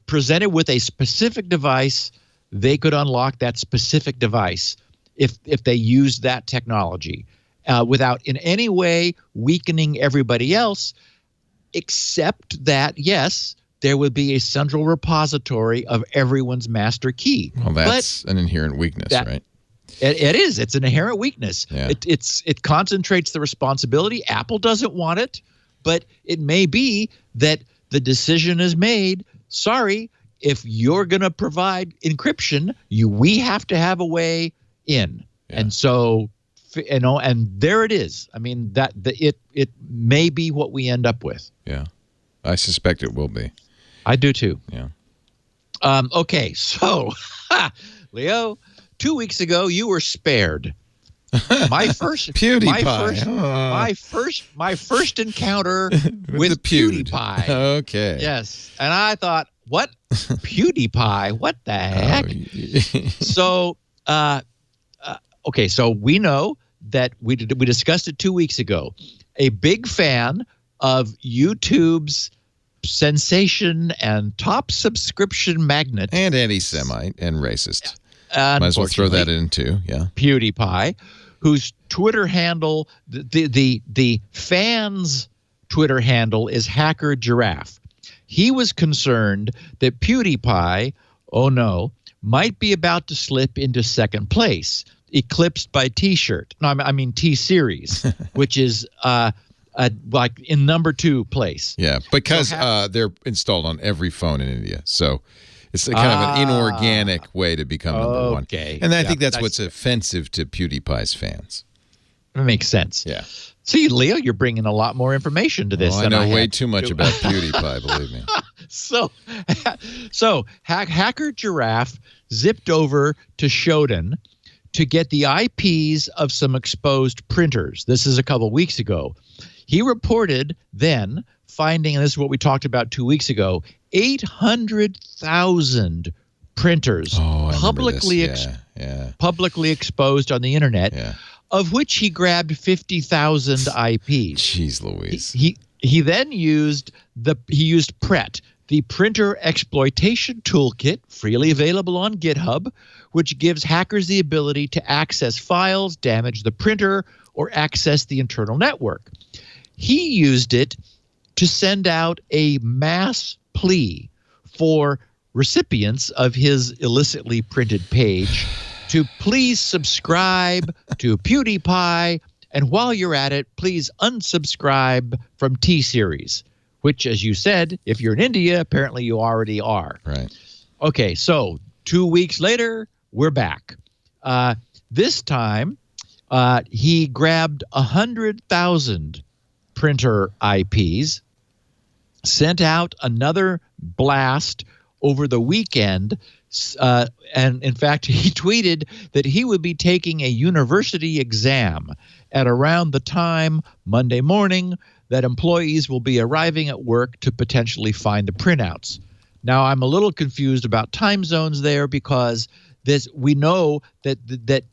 D: presented with a specific device, they could unlock that specific device if they used that technology without in any way weakening everybody else, except that yes, there would be a central repository of everyone's master key.
A: Well, that's an inherent weakness, right?
D: It is. It's an inherent weakness.
A: Yeah.
D: It concentrates the responsibility. Apple doesn't want it, but it may be that the decision is made. Sorry, if you're going to provide encryption, we have to have a way in. Yeah. And so, and there it is. I mean, it may be what we end up with.
A: Yeah, I suspect it will be.
D: I do too.
A: Yeah.
D: Okay, so Leo, 2 weeks ago you were spared. My first
A: PewDiePie.
D: My first encounter with PewDiePie.
A: Okay.
D: Yes, and I thought, what PewDiePie? What the heck? So, okay, so we know that we discussed it 2 weeks ago. A big fan of YouTube's sensation and top subscription magnet,
A: and anti-Semite and racist. Might as well throw that in too. Yeah,
D: PewDiePie, whose Twitter handle, the fans' Twitter handle is Hacker Giraffe. He was concerned that PewDiePie, oh no, might be about to slip into second place, eclipsed by T-shirt. No, I mean T-Series, which is like in number 2 place.
A: Yeah, because they're installed on every phone in India. So it's kind of an inorganic way to become number one. And I think that's what's offensive to PewDiePie's fans.
D: That makes sense.
A: Yeah.
D: See, Leo, you're bringing a lot more information to this.
A: Well, I know way too much about PewDiePie, believe me.
D: So Hacker Giraffe zipped over to Shodan to get the IPs of some exposed printers. This is a couple weeks ago. He reported then finding, and this is what we talked about 2 weeks ago, 800,000 printers publicly exposed on the internet, of which he grabbed 50,000 IPs.
A: Jeez Louise.
D: He then used PRET, the Printer Exploitation Toolkit, freely available on GitHub, which gives hackers the ability to access files, damage the printer, or access the internal network. He used it to send out a mass plea for recipients of his illicitly printed page to please subscribe to PewDiePie, and while you're at it, please unsubscribe from T-Series, which, as you said, if you're in India, apparently you already are.
A: Right.
D: Okay, so 2 weeks later, we're back. This time, he grabbed 100,000 printer IPs, sent out another blast over the weekend, and in fact, he tweeted that he would be taking a university exam at around the time Monday morning that employees will be arriving at work to potentially find the printouts. Now, I'm a little confused about time zones there because we know that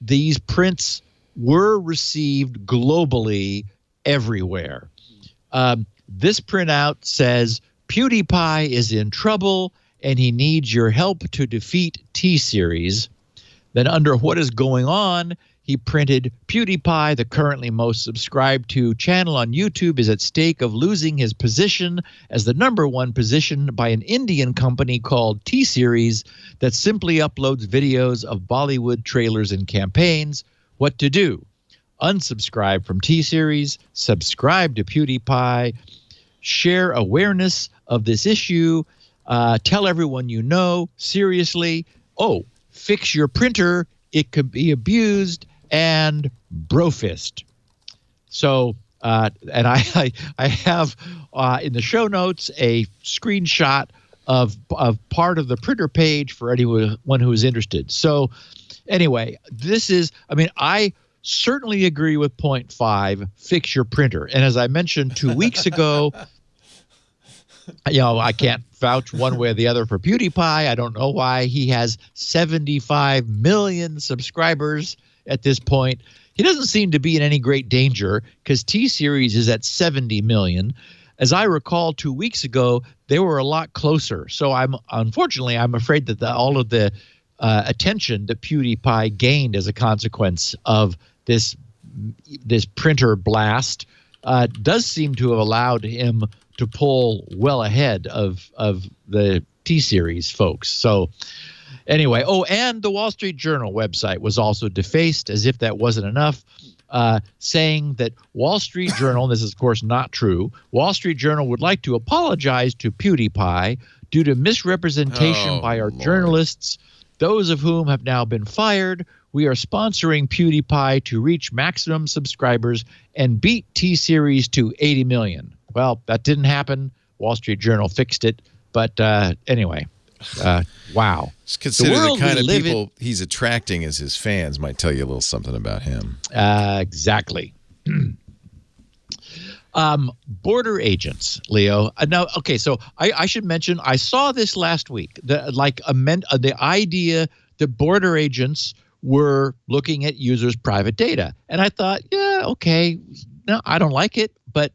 D: these prints were received globally everywhere. This printout says PewDiePie is in trouble and he needs your help to defeat T-Series. Then under what is going on, he printed PewDiePie, the currently most subscribed to channel on YouTube, is at stake of losing his position as the #1 position by an Indian company called T-Series that simply uploads videos of Bollywood trailers and campaigns. What to do? Unsubscribe from T-Series, subscribe to PewDiePie, share awareness of this issue, tell everyone you know, seriously, fix your printer, it could be abused, and brofist. So, and I have in the show notes a screenshot of part of the printer page for anyone who is interested. So anyway, I certainly agree with point 5, fix your printer. And as I mentioned 2 weeks ago, I can't vouch one way or the other for PewDiePie. I don't know why he has 75 million subscribers at this point. He doesn't seem to be in any great danger because T-Series is at 70 million. As I recall 2 weeks ago, they were a lot closer. So I'm afraid that all of the attention that PewDiePie gained as a consequence of this printer blast does seem to have allowed him to pull well ahead of the T-Series folks. So anyway, and the Wall Street Journal website was also defaced, as if that wasn't enough, saying that Wall Street Journal, and this is of course not true, Wall Street Journal would like to apologize to PewDiePie due to misrepresentation by our journalists, those of whom have now been fired. We are sponsoring PewDiePie to reach maximum subscribers and beat T-Series to 80 million. Well, that didn't happen. Wall Street Journal fixed it. But anyway, wow.
A: Just consider the kind of people he's attracting as his fans might tell you a little something about him.
D: Exactly. Border agents, Leo. Now, okay, so I should mention, I saw this last week, the idea that border agents were looking at users' private data. And I thought, yeah, okay, no, I don't like it, but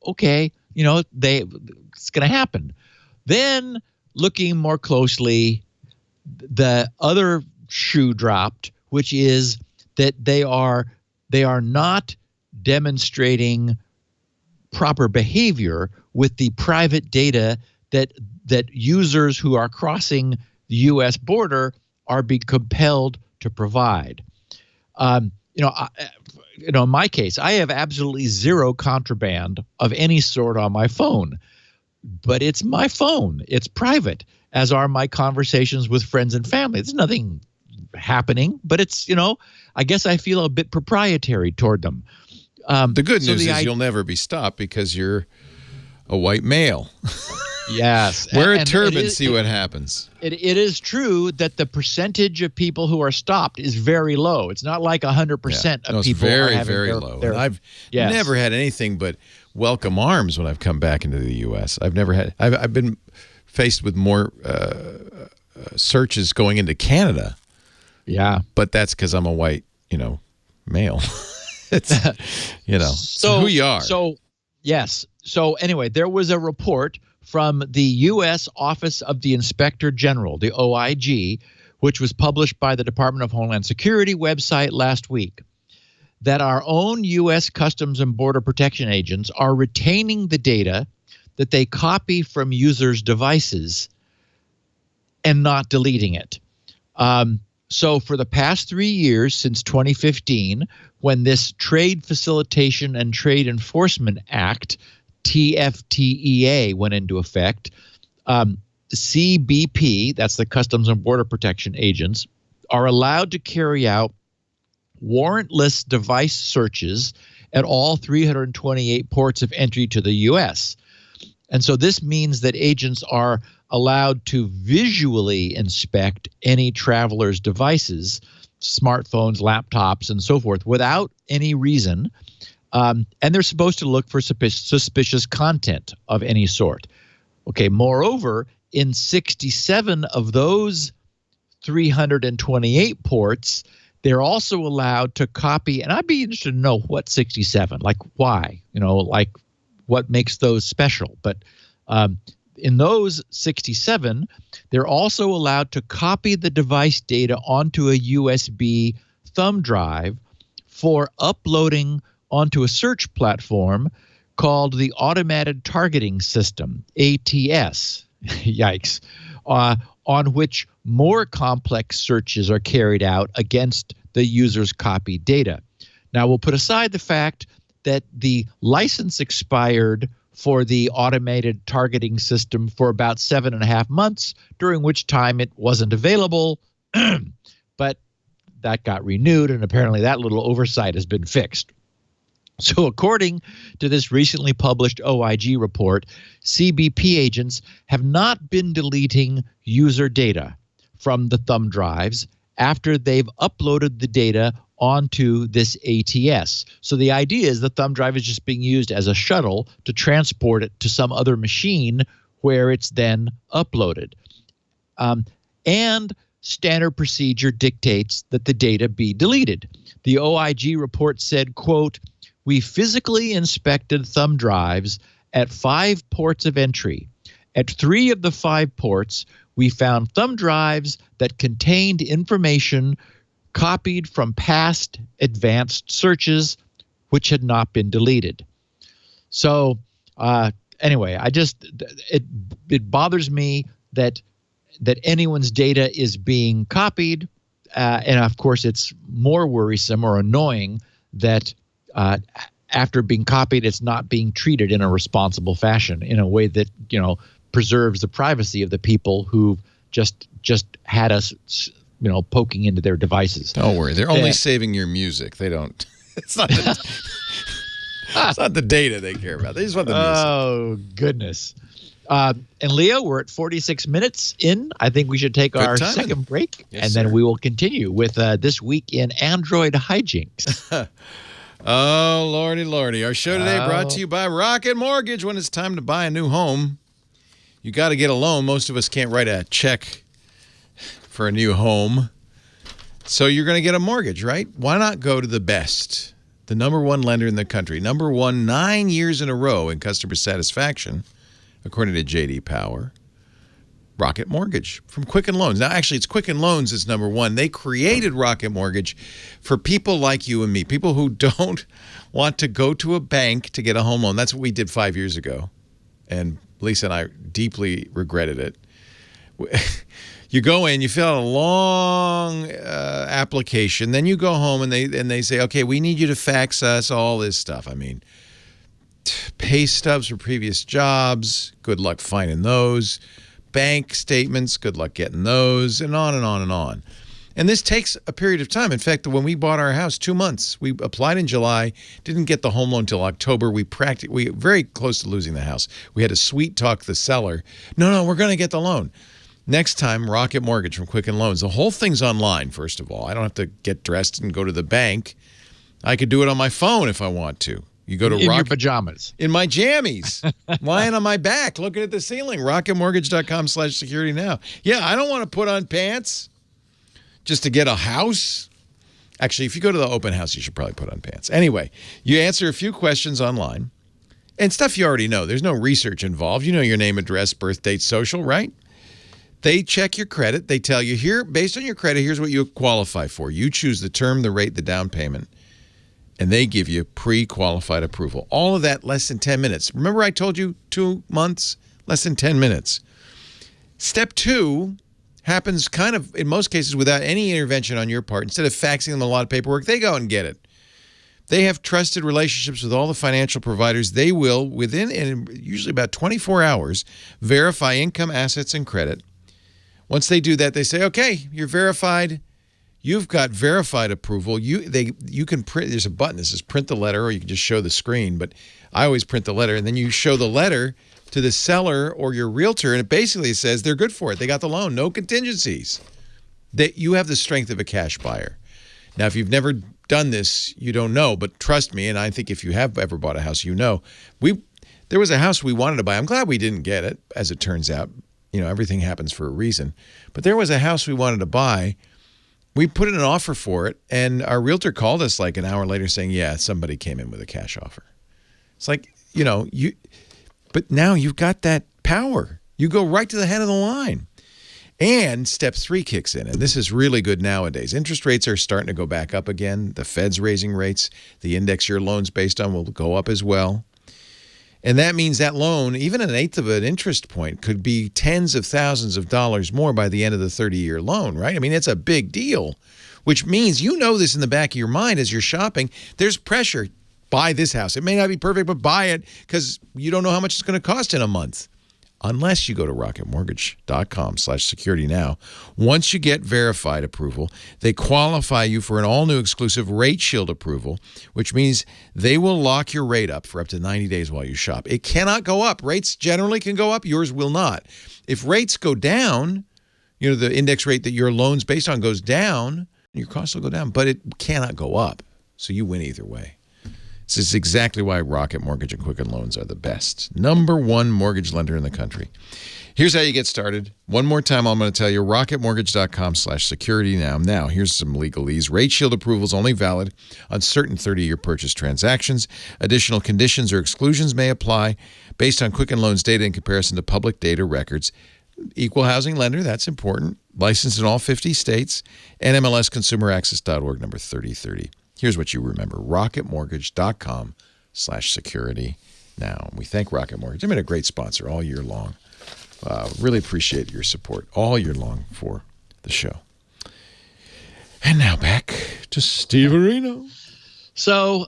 D: okay, it's going to happen. Then looking more closely, the other shoe dropped, which is that they are not demonstrating proper behavior with the private data that users who are crossing the U.S. border are being compelled to provide. In my case, I have absolutely zero contraband of any sort on my phone, but it's my phone. It's private, as are my conversations with friends and family. There's nothing happening, but it's, I guess I feel a bit proprietary toward them.
A: The good news is you'll never be stopped because you're a white male.
D: Yes.
A: Wear a turban, see what happens.
D: It is true that the percentage of people who are stopped is very low. It's not like 100% of people
A: very,
D: are having
A: very low. And I've never had anything but welcome arms when I've come back into the U.S. I've been faced with more searches going into Canada. Yeah. But that's because I'm a white, male. It's, so who you are.
D: So, yes. So anyway, there was a report from the U.S. Office of the Inspector General, the OIG, which was published by the Department of Homeland Security website last week, that our own U.S. Customs and Border Protection agents are retaining the data that they copy from users' devices and not deleting it. So for the past 3 years, since 2015, when this Trade Facilitation and Trade Enforcement Act, TFTEA, went into effect, CBP, that's the Customs and Border Protection agents, are allowed to carry out warrantless device searches at all 328 ports of entry to the U.S. And so this means that agents are allowed to visually inspect any traveler's devices, smartphones, laptops, and so forth, without any reason. And they're supposed to look for suspicious content of any sort. Okay, moreover, in 67 of those 328 ports, they're also allowed to copy, and I'd be interested to know what 67, like why, like what makes those special. But in those 67, they're also allowed to copy the device data onto a USB thumb drive for uploading onto a search platform called the Automated Targeting System, ATS, yikes, on which more complex searches are carried out against the user's copied data. Now, we'll put aside the fact that the license expired for the automated targeting system for about 7.5 months, during which time it wasn't available, but that got renewed, and apparently that little oversight has been fixed. So according to this recently published OIG report, CBP agents have not been deleting user data from the thumb drives after they've uploaded the data onto this ATS. So the idea is the thumb drive is just being used as a shuttle to transport it to some other machine where it's then uploaded. And standard procedure dictates that the data be deleted. The OIG report said, quote, "We physically inspected thumb drives at 5 ports of entry. At 3 of the 5 ports, we found thumb drives that contained information copied from past advanced searches which had not been deleted." So anyway, it bothers me that anyone's data is being copied, and of course it's more worrisome or annoying that after being copied, it's not being treated in a responsible fashion, in a way that preserves the privacy of the people who just had us poking into their devices.
A: Don't worry, they're only saving your music. They don't. It's not. It's not the data they care about. They just want the music.
D: Oh goodness. And Leo, we're at 46 minutes in. I think we should take our second break, and then we will continue with This Week in Android Hijinks.
A: Oh, lordy, lordy. Our show today brought to you by Rocket Mortgage. When it's time to buy a new home, you got to get a loan. Most of us can't write a check for a new home. So you're going to get a mortgage, right? Why not go to the best, the #1 lender in the country, #1 9 years in a row in customer satisfaction, according to J.D. Power, Rocket Mortgage from Quicken Loans. Now, actually, it's Quicken Loans that's #1. They created Rocket Mortgage for people like you and me, people who don't want to go to a bank to get a home loan. That's what we did 5 years ago, and Lisa and I deeply regretted it. You go in, you fill out a long application, then you go home and they say, okay, we need you to fax us all this stuff. I mean, pay stubs for previous jobs, good luck finding those. Bank statements, good luck getting those, and on and on and on. And this takes a period of time. In fact, when we bought our house, 2 months. We applied in July, didn't get the home loan until October. We very close to losing the house. We had to sweet talk the seller. No, we're going to get the loan. Next time, Rocket Mortgage from Quicken Loans. The whole thing's online, first of all. I don't have to get dressed and go to the bank. I could do it on my phone if I want to. You go to
D: in your pajamas.
A: In my jammies. Lying on my back, looking at the ceiling. RocketMortgage.com/security now. Yeah, I don't want to put on pants just to get a house. Actually, if you go to the open house, you should probably put on pants. Anyway, you answer a few questions online and stuff you already know. There's no research involved. You know your name, address, birth date, social, right? They check your credit. They tell you, here, based on your credit, here's what you qualify for. You choose the term, the rate, the down payment, and they give you pre-qualified approval. All of that less than 10 minutes. Remember I told you 2 months? Less than 10 minutes. Step 2 happens kind of, in most cases, without any intervention on your part. Instead of faxing them a lot of paperwork, they go out and get it. They have trusted relationships with all the financial providers. They will, within usually about 24 hours, verify income, assets, and credit. Once they do that, they say, okay, you're verified. you've got verified approval. You can print. There's a button that says print the letter, or you can just show the screen. But I always print the letter, and then you show the letter to the seller or your realtor, and it basically says they're good for it. They got the loan, no contingencies. That you have the strength of a cash buyer. Now, if you've never done this, you don't know. But trust me, and I think if you have ever bought a house, you know. There was a house we wanted to buy. I'm glad we didn't get it, as it turns out. Everything happens for a reason. But there was a house we wanted to buy. We put in an offer for it, and our realtor called us like an hour later saying, yeah, somebody came in with a cash offer. It's like, but now you've got that power. You go right to the head of the line. And step 3 kicks in, and this is really good nowadays. Interest rates are starting to go back up again. The Fed's raising rates. The index your loan's based on will go up as well. And that means that loan, even an eighth of an interest point, could be tens of thousands of dollars more by the end of the 30-year loan, right? I mean, it's a big deal, which means this in the back of your mind as you're shopping. There's pressure. Buy this house. It may not be perfect, but buy it because you don't know how much it's going to cost in a month. Unless you go to rocketmortgage.com/security now. Once you get verified approval, they qualify you for an all-new exclusive Rate Shield approval, which means they will lock your rate up for up to 90 days while you shop. It cannot go up. Rates generally can go up. Yours will not. If rates go down, the index rate that your loan's based on goes down, your costs will go down, but it cannot go up. So you win either way. This is exactly why Rocket Mortgage and Quicken Loans are the best. #1 mortgage lender in the country. Here's how you get started. One more time, I'm going to tell you, rocketmortgage.com/security now. Now, here's some legalese. Rate Shield approvals only valid on certain 30-year purchase transactions. Additional conditions or exclusions may apply based on Quicken Loans data in comparison to public data records. Equal housing lender, that's important. Licensed in all 50 states. NMLSconsumeraccess.org, number 3030. Here's what you remember, rocketmortgage.com/security now. We thank Rocket Mortgage. They've been a great sponsor all year long. Really appreciate your support all year long for the show. And now back to Steve Areno.
D: So,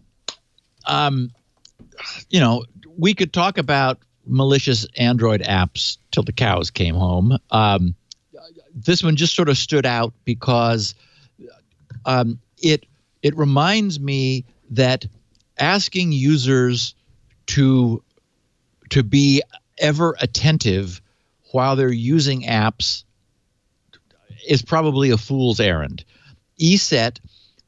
D: we could talk about malicious Android apps till the cows came home. This one just sort of stood out because it reminds me that asking users to be ever attentive while they're using apps is probably a fool's errand. ESET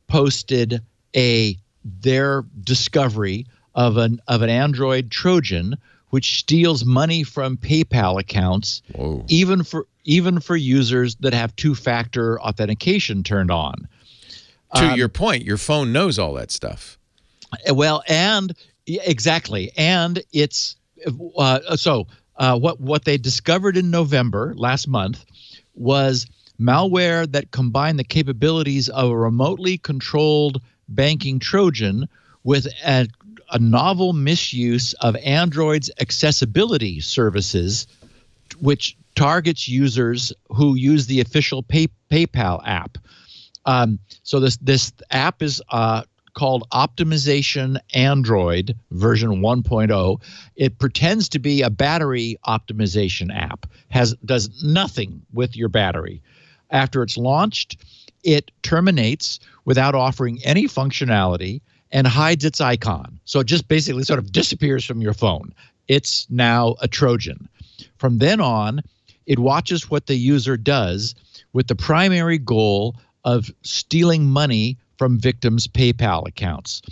D: posted their discovery of an Android Trojan which steals money from PayPal accounts, even for users that have two-factor authentication turned on.
A: To your point, your phone knows all that stuff.
D: Well, and exactly, and it's what they discovered in November last month was malware that combined the capabilities of a remotely controlled banking Trojan with a novel misuse of Android's accessibility services, which targets users who use the official PayPal app. So this app is called Optimization Android version 1.0. It pretends to be a battery optimization app, does nothing with your battery. After it's launched, it terminates without offering any functionality and hides its icon. So it just basically sort of disappears from your phone. It's now a Trojan. From then on, it watches what the user does with the primary goal of stealing money from victims' PayPal accounts.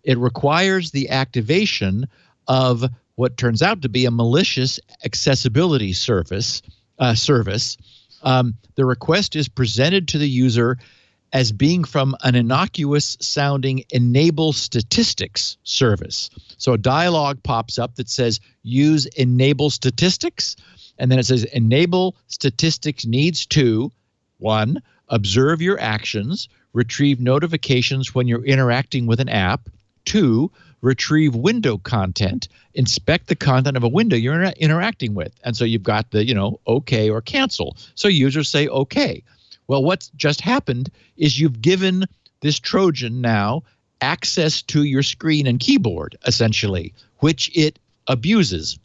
D: It requires the activation of what turns out to be a malicious accessibility service. The request is presented to the user as being from an innocuous-sounding Enable Statistics service. So a dialog pops up that says, use Enable Statistics, and then it says, Enable Statistics needs to, 1, observe your actions, retrieve notifications when you're interacting with an app, 2, retrieve window content, inspect the content of a window you're interacting with. And so you've got the, OK or cancel. So users say OK. Well, what's just happened is you've given this Trojan now access to your screen and keyboard, essentially, which it abuses.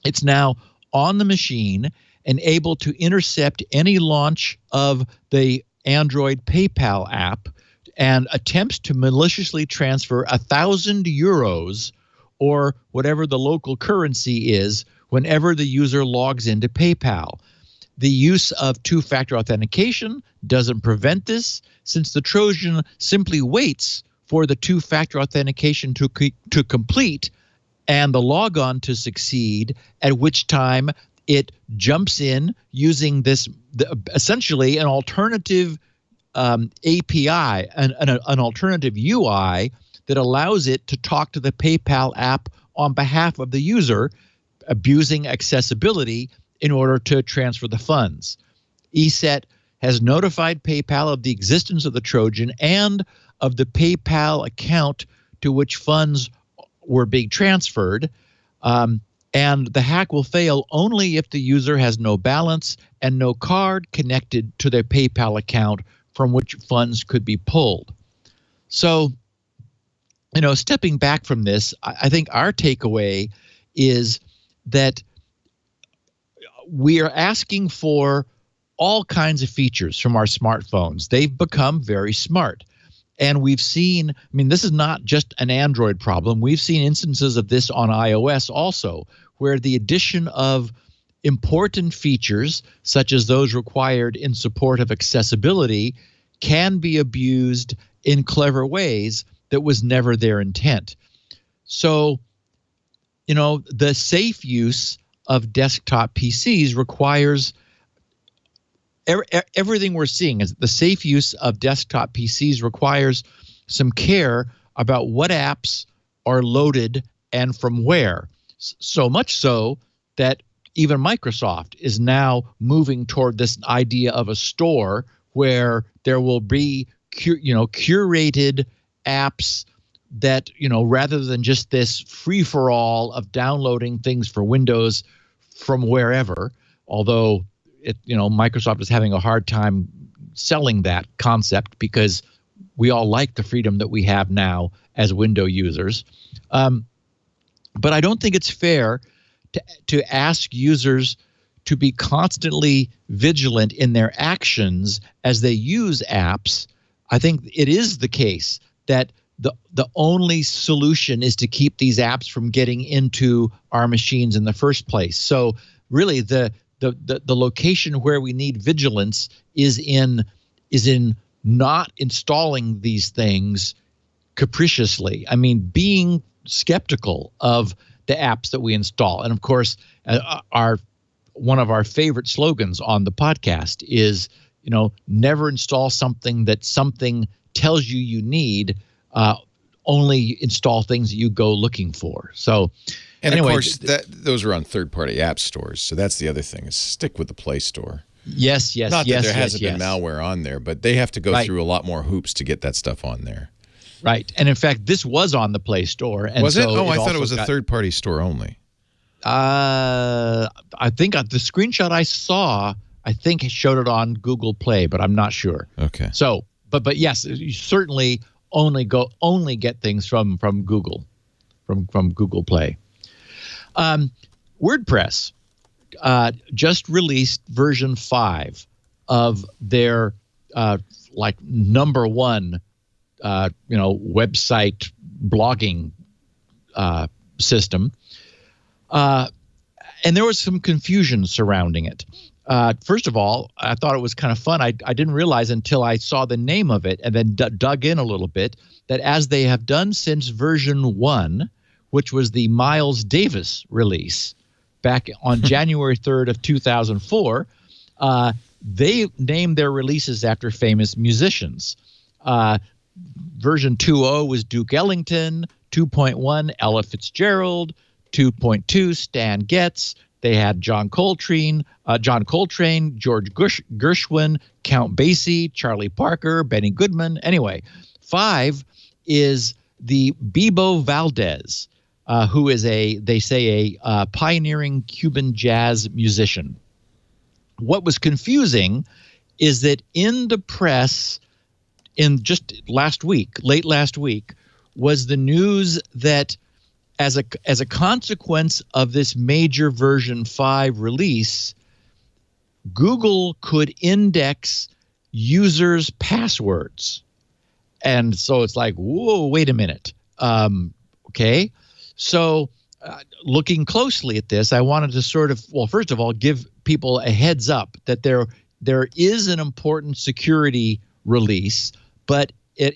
D: It's now on the machine and able to intercept any launch of the Android PayPal app and attempts to maliciously transfer 1,000 euros or whatever the local currency is whenever the user logs into PayPal. The use of two-factor authentication doesn't prevent this, since the Trojan simply waits for the two-factor authentication to complete and the logon to succeed, at which time it jumps in using essentially an alternative API, an alternative UI that allows it to talk to the PayPal app on behalf of the user, abusing accessibility in order to transfer the funds. ESET has notified PayPal of the existence of the Trojan and of the PayPal account to which funds were being transferred. And the hack will fail only if the user has no balance and no card connected to their PayPal account from which funds could be pulled. So, stepping back from this, I think our takeaway is that we are asking for all kinds of features from our smartphones. They've become very smart. And we've seen, this is not just an Android problem. We've seen instances of this on iOS also, where the addition of important features, such as those required in support of accessibility, can be abused in clever ways that was never their intent. So, the safe use of desktop PCs requires everything we're seeing is the safe use of desktop PCs requires some care about what apps are loaded and from where. So much so that even Microsoft is now moving toward this idea of a store where there will be curated apps that, rather than just this free-for-all of downloading things for Windows from wherever, although Microsoft is having a hard time selling that concept because we all like the freedom that we have now as Windows users. But I don't think it's fair to ask users to be constantly vigilant in their actions as they use apps. I think it is the case that the only solution is to keep these apps from getting into our machines in the first place. So really the location where we need vigilance is in not installing these things capriciously. Being skeptical of the apps that we install. And of course, one of our favorite slogans on the podcast is, never install something that something tells you need. Only install things that you go looking for. So,
A: and
D: anyway,
A: of course, those are on third-party app stores. So that's the other thing: is stick with the Play Store.
D: Yes.
A: Not that there hasn't been malware on there, but they have to go through a lot more hoops to get that stuff on there.
D: Right, and in fact, this was on the Play Store. And
A: was it?
D: So
A: I thought it was a third-party store only.
D: I think the screenshot I saw, it showed it on Google Play, but I'm not sure.
A: Okay.
D: So, but yes, you certainly only get things from Google, from Google Play. WordPress just released version 5 of their number one website blogging system, and there was some confusion surrounding it. First of all, I thought it was kind of fun. I didn't realize until I saw the name of it and then dug in a little bit that as they have done since version 1, which was the Miles Davis release back on January 3rd of 2004, they named their releases after famous musicians. Version 2.0 was Duke Ellington, 2.1 Ella Fitzgerald, 2.2 Stan Getz. They had John Coltrane, George Gershwin, Count Basie, Charlie Parker, Benny Goodman. Anyway, 5 is the Bebo Valdez, who is they say a pioneering Cuban jazz musician. What was confusing is that in the press in just late last week, was the news that as a consequence of this major version 5 release, Google could index users' passwords. And so it's like, whoa, wait a minute. Okay. So looking closely at this, I wanted to sort of, well, first of all, give people a heads up that there is an important security release, but there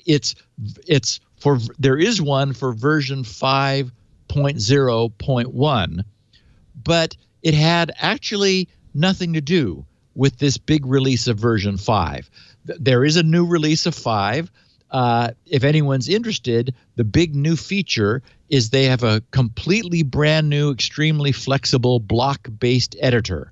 D: is one for version 5.0.1, but it had actually nothing to do with this big release of version 5. There is a new release of 5. If anyone's interested, the big new feature is they have a completely brand new, extremely flexible block-based editor.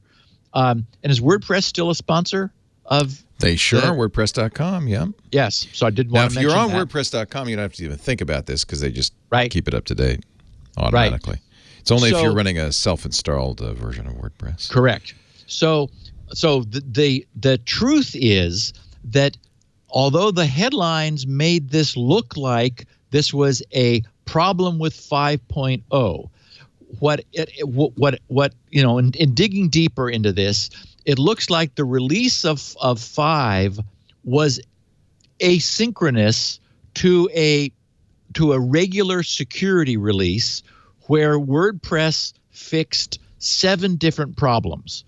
D: And is WordPress still a sponsor of?
A: They sure are. WordPress.com, yeah.
D: Yes. So I did want to mention that.
A: Now, if you're on WordPress.com, you don't have to even think about this because they just keep it up to date automatically.
D: Right.
A: It's only if you're running a self-installed version of WordPress.
D: Correct. So the truth is that although the headlines made this look like this was a problem with 5.0, in digging deeper into this, it looks like the release of 5 was asynchronous to a regular security release where WordPress fixed 7 different problems.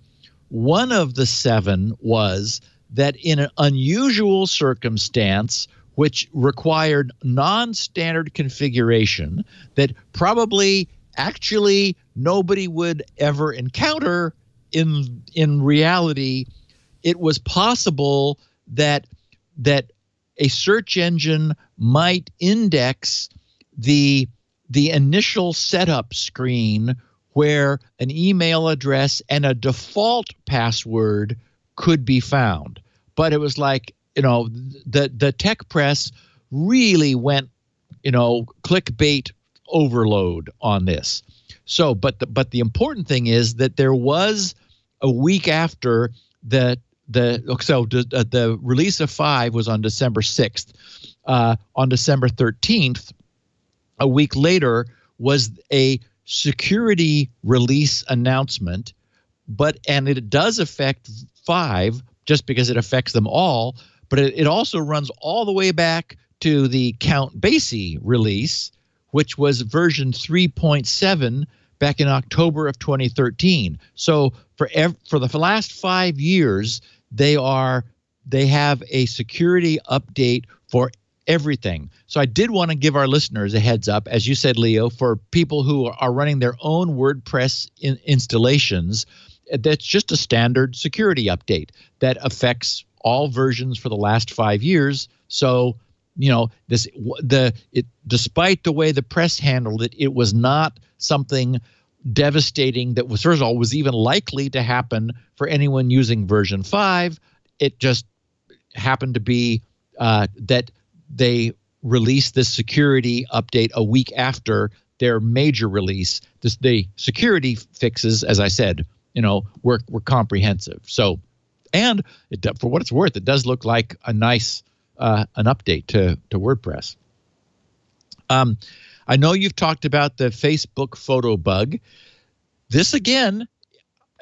D: One of the 7 was that in an unusual circumstance, which required non-standard configuration that probably actually nobody would ever encounter in reality, it was possible that a search engine might index the initial setup screen where an email address and a default password could be found. But it was like, the tech press really went, clickbait overload on this. So, but the important thing is that there was a week after the release of 5 was on December 6th. On December 13th, a week later, was a security release announcement, and it does affect 5 just because it affects them all, but it also runs all the way back to the Count Basie release, which was version 3.7 back in October of 2013. So for the last 5 years, they have a security update for everything. So I did want to give our listeners a heads up, as you said, Leo, for people who are running their own WordPress installations. That's just a standard security update that affects all versions for the last 5 years. So, despite the way the press handled it, it was not something devastating that was, first of all, was even likely to happen for anyone using version 5. It just happened to be that they released this security update a week after their major release. The security fixes, as I said, were comprehensive. So, and for what it's worth, it does look like a nice an update to WordPress. I know you've talked about the Facebook photo bug. This again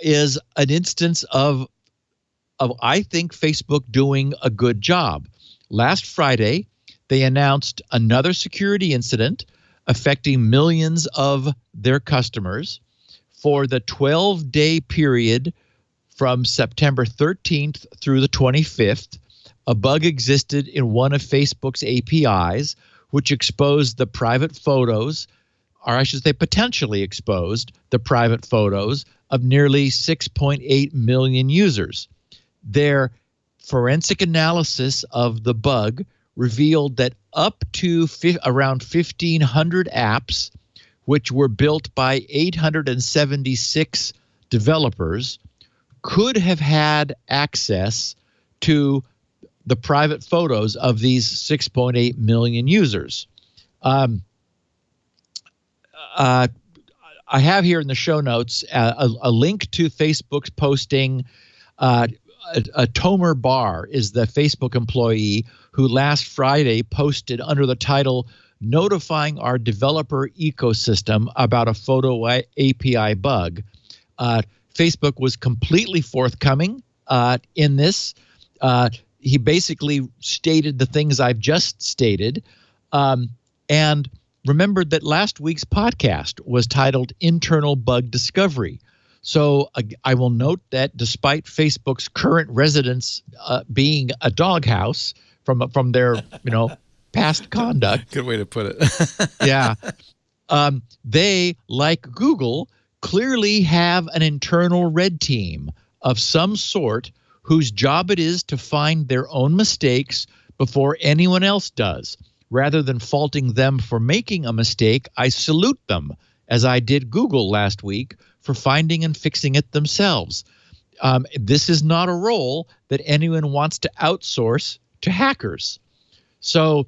D: is an instance of I think Facebook doing a good job. Last Friday, they announced another security incident affecting millions of their customers. For the 12-day period from September 13th through the 25th, a bug existed in one of Facebook's APIs, which exposed the private photos, or I should say potentially exposed the private photos of nearly 6.8 million users. Their forensic analysis of the bug revealed that up to around 1,500 apps, which were built by 876 developers, could have had access to the private photos of these 6.8 million users. I have here in the show notes a link to Facebook's posting. Tomer Bar is the Facebook employee who last Friday posted under the title, "Notifying our developer ecosystem about a photo API bug." Facebook was completely forthcoming in this. he basically stated the things I've just stated, and remembered that last week's podcast was titled Internal Bug Discovery. So I will note that despite Facebook's current residents being a doghouse from their past conduct,
A: good way to put it.
D: yeah, they, like Google, clearly have an internal red team of some sort whose job it is to find their own mistakes before anyone else does. Rather than faulting them for making a mistake, I salute them, as I did Google last week, for finding and fixing it themselves. This is not a role that anyone wants to outsource to hackers. So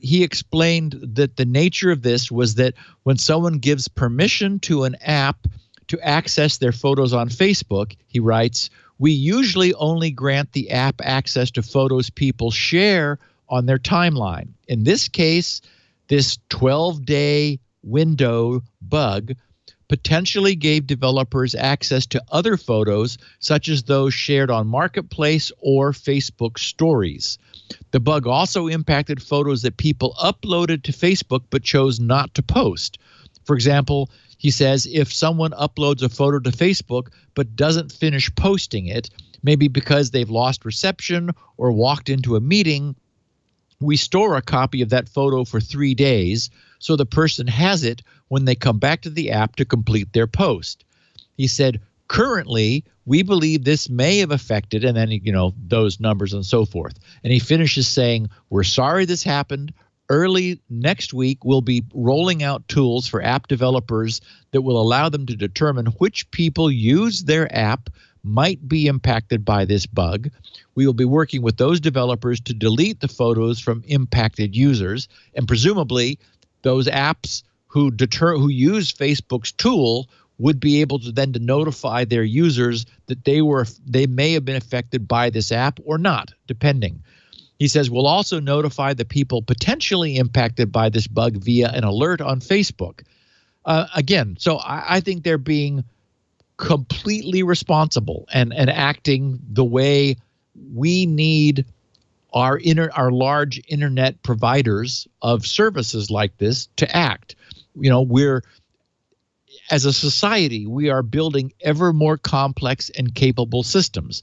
D: he explained that the nature of this was that when someone gives permission to an app to access their photos on Facebook, he writes, we usually only grant the app access to photos people share on their timeline. In this case, this 12-day window bug potentially gave developers access to other photos, such as those shared on Marketplace or Facebook Stories. The bug also impacted photos that people uploaded to Facebook but chose not to post. For example, he says if someone uploads a photo to Facebook but doesn't finish posting it, maybe because they've lost reception or walked into a meeting, we store a copy of that photo for 3 days so the person has it when they come back to the app to complete their post. He said, currently, we believe this may have affected, and then, those numbers and so forth. And he finishes saying, we're sorry this happened. Early next week, we'll be rolling out tools for app developers that will allow them to determine which people use their app might be impacted by this bug. We will be working with those developers to delete the photos from impacted users, and presumably those apps who use Facebook's tool would be able to then to notify their users that they may have been affected by this app or not, depending. He says we'll also notify the people potentially impacted by this bug via an alert on Facebook. Again, so I think they're being completely responsible and acting the way we need our large internet providers of services like this to act. As a society, we are building ever more complex and capable systems,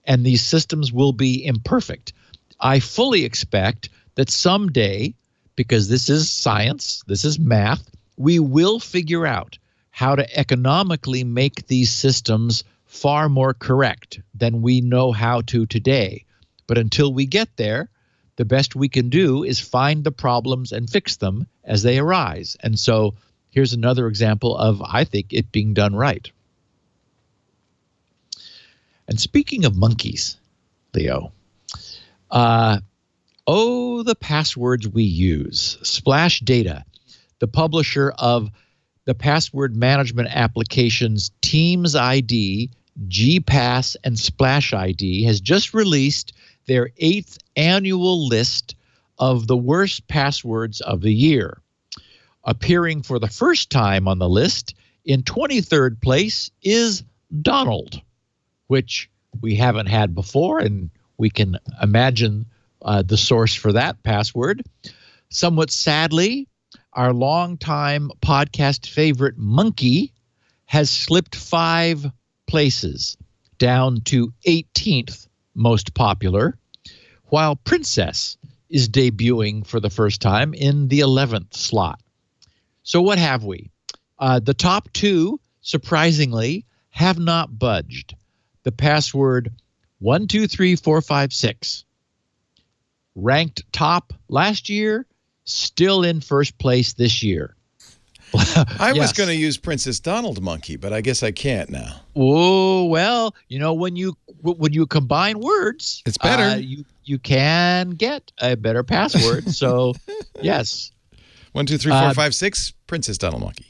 D: and these systems will be imperfect. I fully expect that someday, because this is science, this is math, we will figure out how to economically make these systems far more correct than we know how to today. But until we get there, the best we can do is find the problems and fix them as they arise. And so here's another example of, I think, it being done right. And speaking of monkeys, Leo, the passwords we use. Splash Data, the publisher of the password management applications Teams ID, GPass, and Splash ID, has just released their 8th annual list of the worst passwords of the year. Appearing for the first time on the list, in 23rd place, is Donald, which we haven't had before, and we can imagine the source for that password. Somewhat sadly, our longtime podcast favorite Monkey has slipped 5 places, down to 18th most popular, while Princess is debuting for the first time in the 11th slot. So what have we? The top 2, surprisingly, have not budged. The password 123456, ranked top last year, still in first place this year.
A: I was going to use Princess Donald Monkey, but I guess I can't now.
D: Oh, well, when you combine words,
A: it's better.
D: You can get a better password. So, yes.
A: 1, 2, 3, 4, 5, 6. Princess Donald Monkey.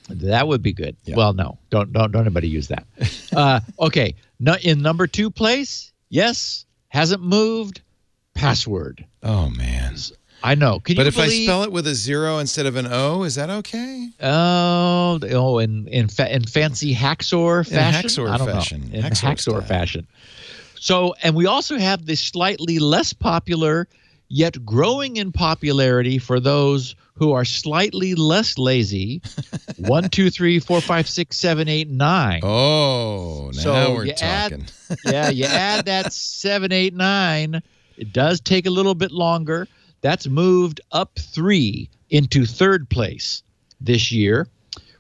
D: That would be good. Yeah. Well, no, don't anybody use that. Okay, in number 2 place, yes, hasn't moved. Password.
A: Oh man,
D: I know. But
A: if I spell it with a 0 instead of an O, is that okay?
D: In fancy Hacksaw fashion.
A: In Hacksaw fashion.
D: In Hacksaw fashion. So, and we also have the slightly less popular, yet growing in popularity for those who are slightly less lazy. 1, 2, 3, 4, 5, 6, 7, 8, 9.
A: Oh, now
D: So
A: we're talking.
D: You add that 7, 8, 9. It does take a little bit longer. That's moved up 3 into third place this year,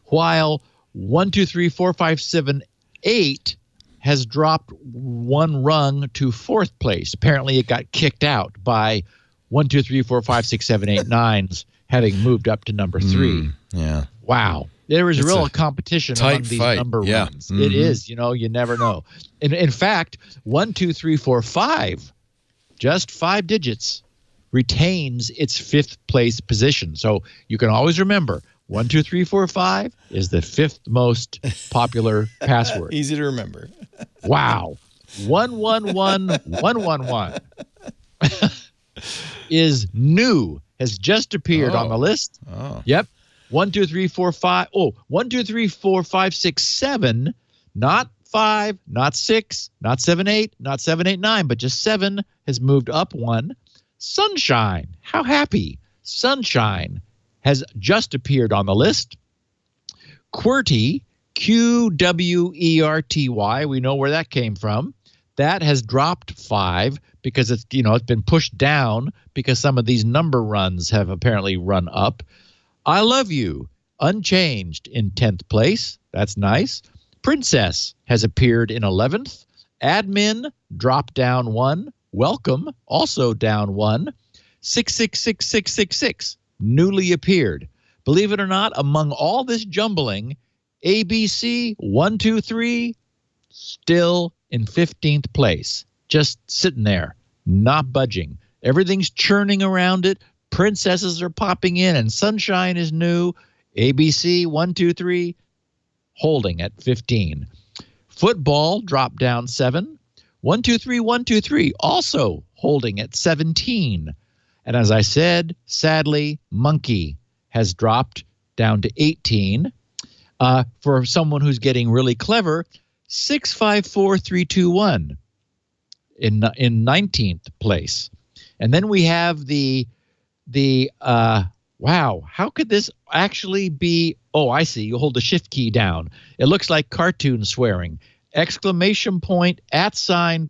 D: while 1, 2, 3, 4, 5, 7, 8 has dropped 1 rung to fourth place. Apparently, it got kicked out by 1, 2, 3, 4, 5, 6, 7, 8, 9s having moved up to number 3.
A: Yeah.
D: Wow. There is real competition among these
A: fight.
D: number runs. It is. You know, you never know. In fact, 1, 2, 3, 4, 5, just 5 digits, retains its 5th place position. So you can always remember 1, 2, 3, 4, 5 is the 5th most popular password.
A: Easy to remember.
D: Wow. 1, 1, 1, 1, 1, 1 is new, has just appeared on the list.
A: Oh.
D: Yep. 1, 2, 3, 4, 5. Oh, 1, 2, 3, 4, 5, 6, 7. Not 5, not 6, not 7, 8, not 7, 8, 9, but just 7 has moved up 1. Sunshine. How happy. Sunshine has just appeared on the list. QWERTY, QWERTY, we know where that came from. That has dropped 5 because it's been pushed down because some of these number runs have apparently run up. I Love You, unchanged in 10th place. That's nice. Princess has appeared in 11th. Admin dropped down 1. Welcome also down 1. 666666 newly appeared. Believe it or not, among all this jumbling, ABC 1, 2, 3 still in 15th place, just sitting there, not budging. Everything's churning around it. Princesses are popping in, and Sunshine is new. ABC 1, 2, 3 holding at 15. Football dropped down 7. 1, 2, 3, 1, 2, 3 also holding at 17. And as I said, sadly, Monkey has dropped down to 18. For someone who's getting really clever, 654321 in 19th place. And then we have the wow, how could this actually be? Oh, I see. You hold the shift key down. It looks like cartoon swearing. Exclamation point, @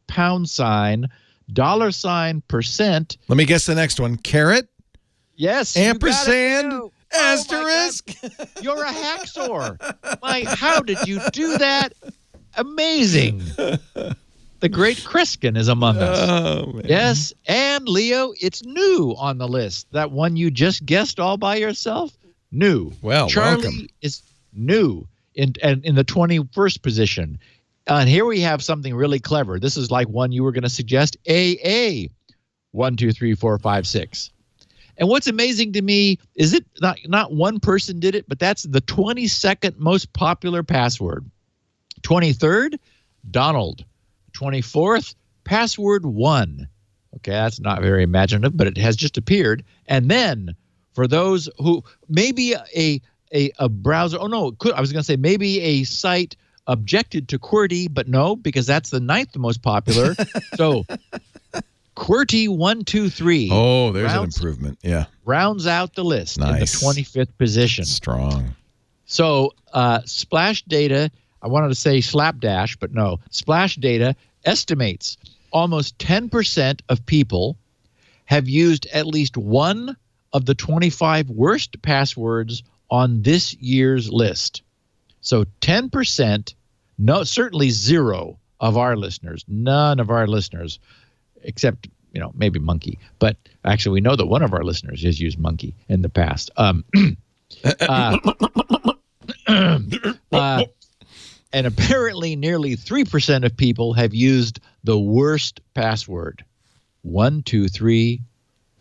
D: pound sign, $%.
A: Let me guess the next one. Carrot?
D: Yes.
A: Ampersand? Asterisk?
D: Oh, you're a hacksaw. How did you do that? Amazing. The great Kreskin is among us.
A: Oh, man.
D: Yes, and Leo, it's new on the list. That one you just guessed all by yourself, new.
A: Well,
D: Charlie
A: welcome.
D: is new in the 21st position. And here we have something really clever. This is like one you were going to suggest, AA 1, 2, 3, 4, 5, 6. And what's amazing to me is it not one person did it, but that's the 22nd most popular password. 23rd, Donald. 24th, password 1. Okay, that's not very imaginative, but it has just appeared. And then for those who maybe a browser, I was going to say maybe a site objected to QWERTY, but no, because that's the 9th most popular. So QWERTY 1, 2, 3.
A: Oh, there's an improvement. Yeah.
D: Rounds out the list in the 25th position.
A: Strong.
D: So Splash Data, I wanted to say Slapdash, but no. Splash Data estimates almost 10% of people have used at least one of the 25 worst passwords on this year's list. So 10%, no, certainly 0 of our listeners, none of our listeners, except maybe Monkey. But actually, we know that one of our listeners has used Monkey in the past. And apparently nearly 3% of people have used the worst password. 1, 2, 3,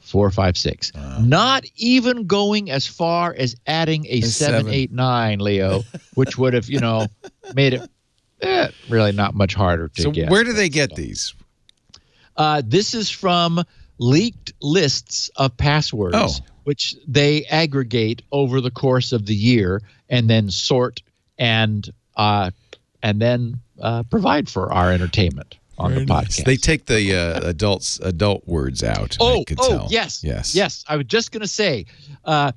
D: 4, 5, 6. Not even going as far as adding a 7, 8, 9, Leo, which would have, made it really not much harder to get.
A: So where do they get these?
D: This is from leaked lists of passwords, which they aggregate over the course of the year and then sort and then provide for our entertainment. on the podcast.
A: They take the adult words out. I could tell.
D: Yes. I was just going to say, and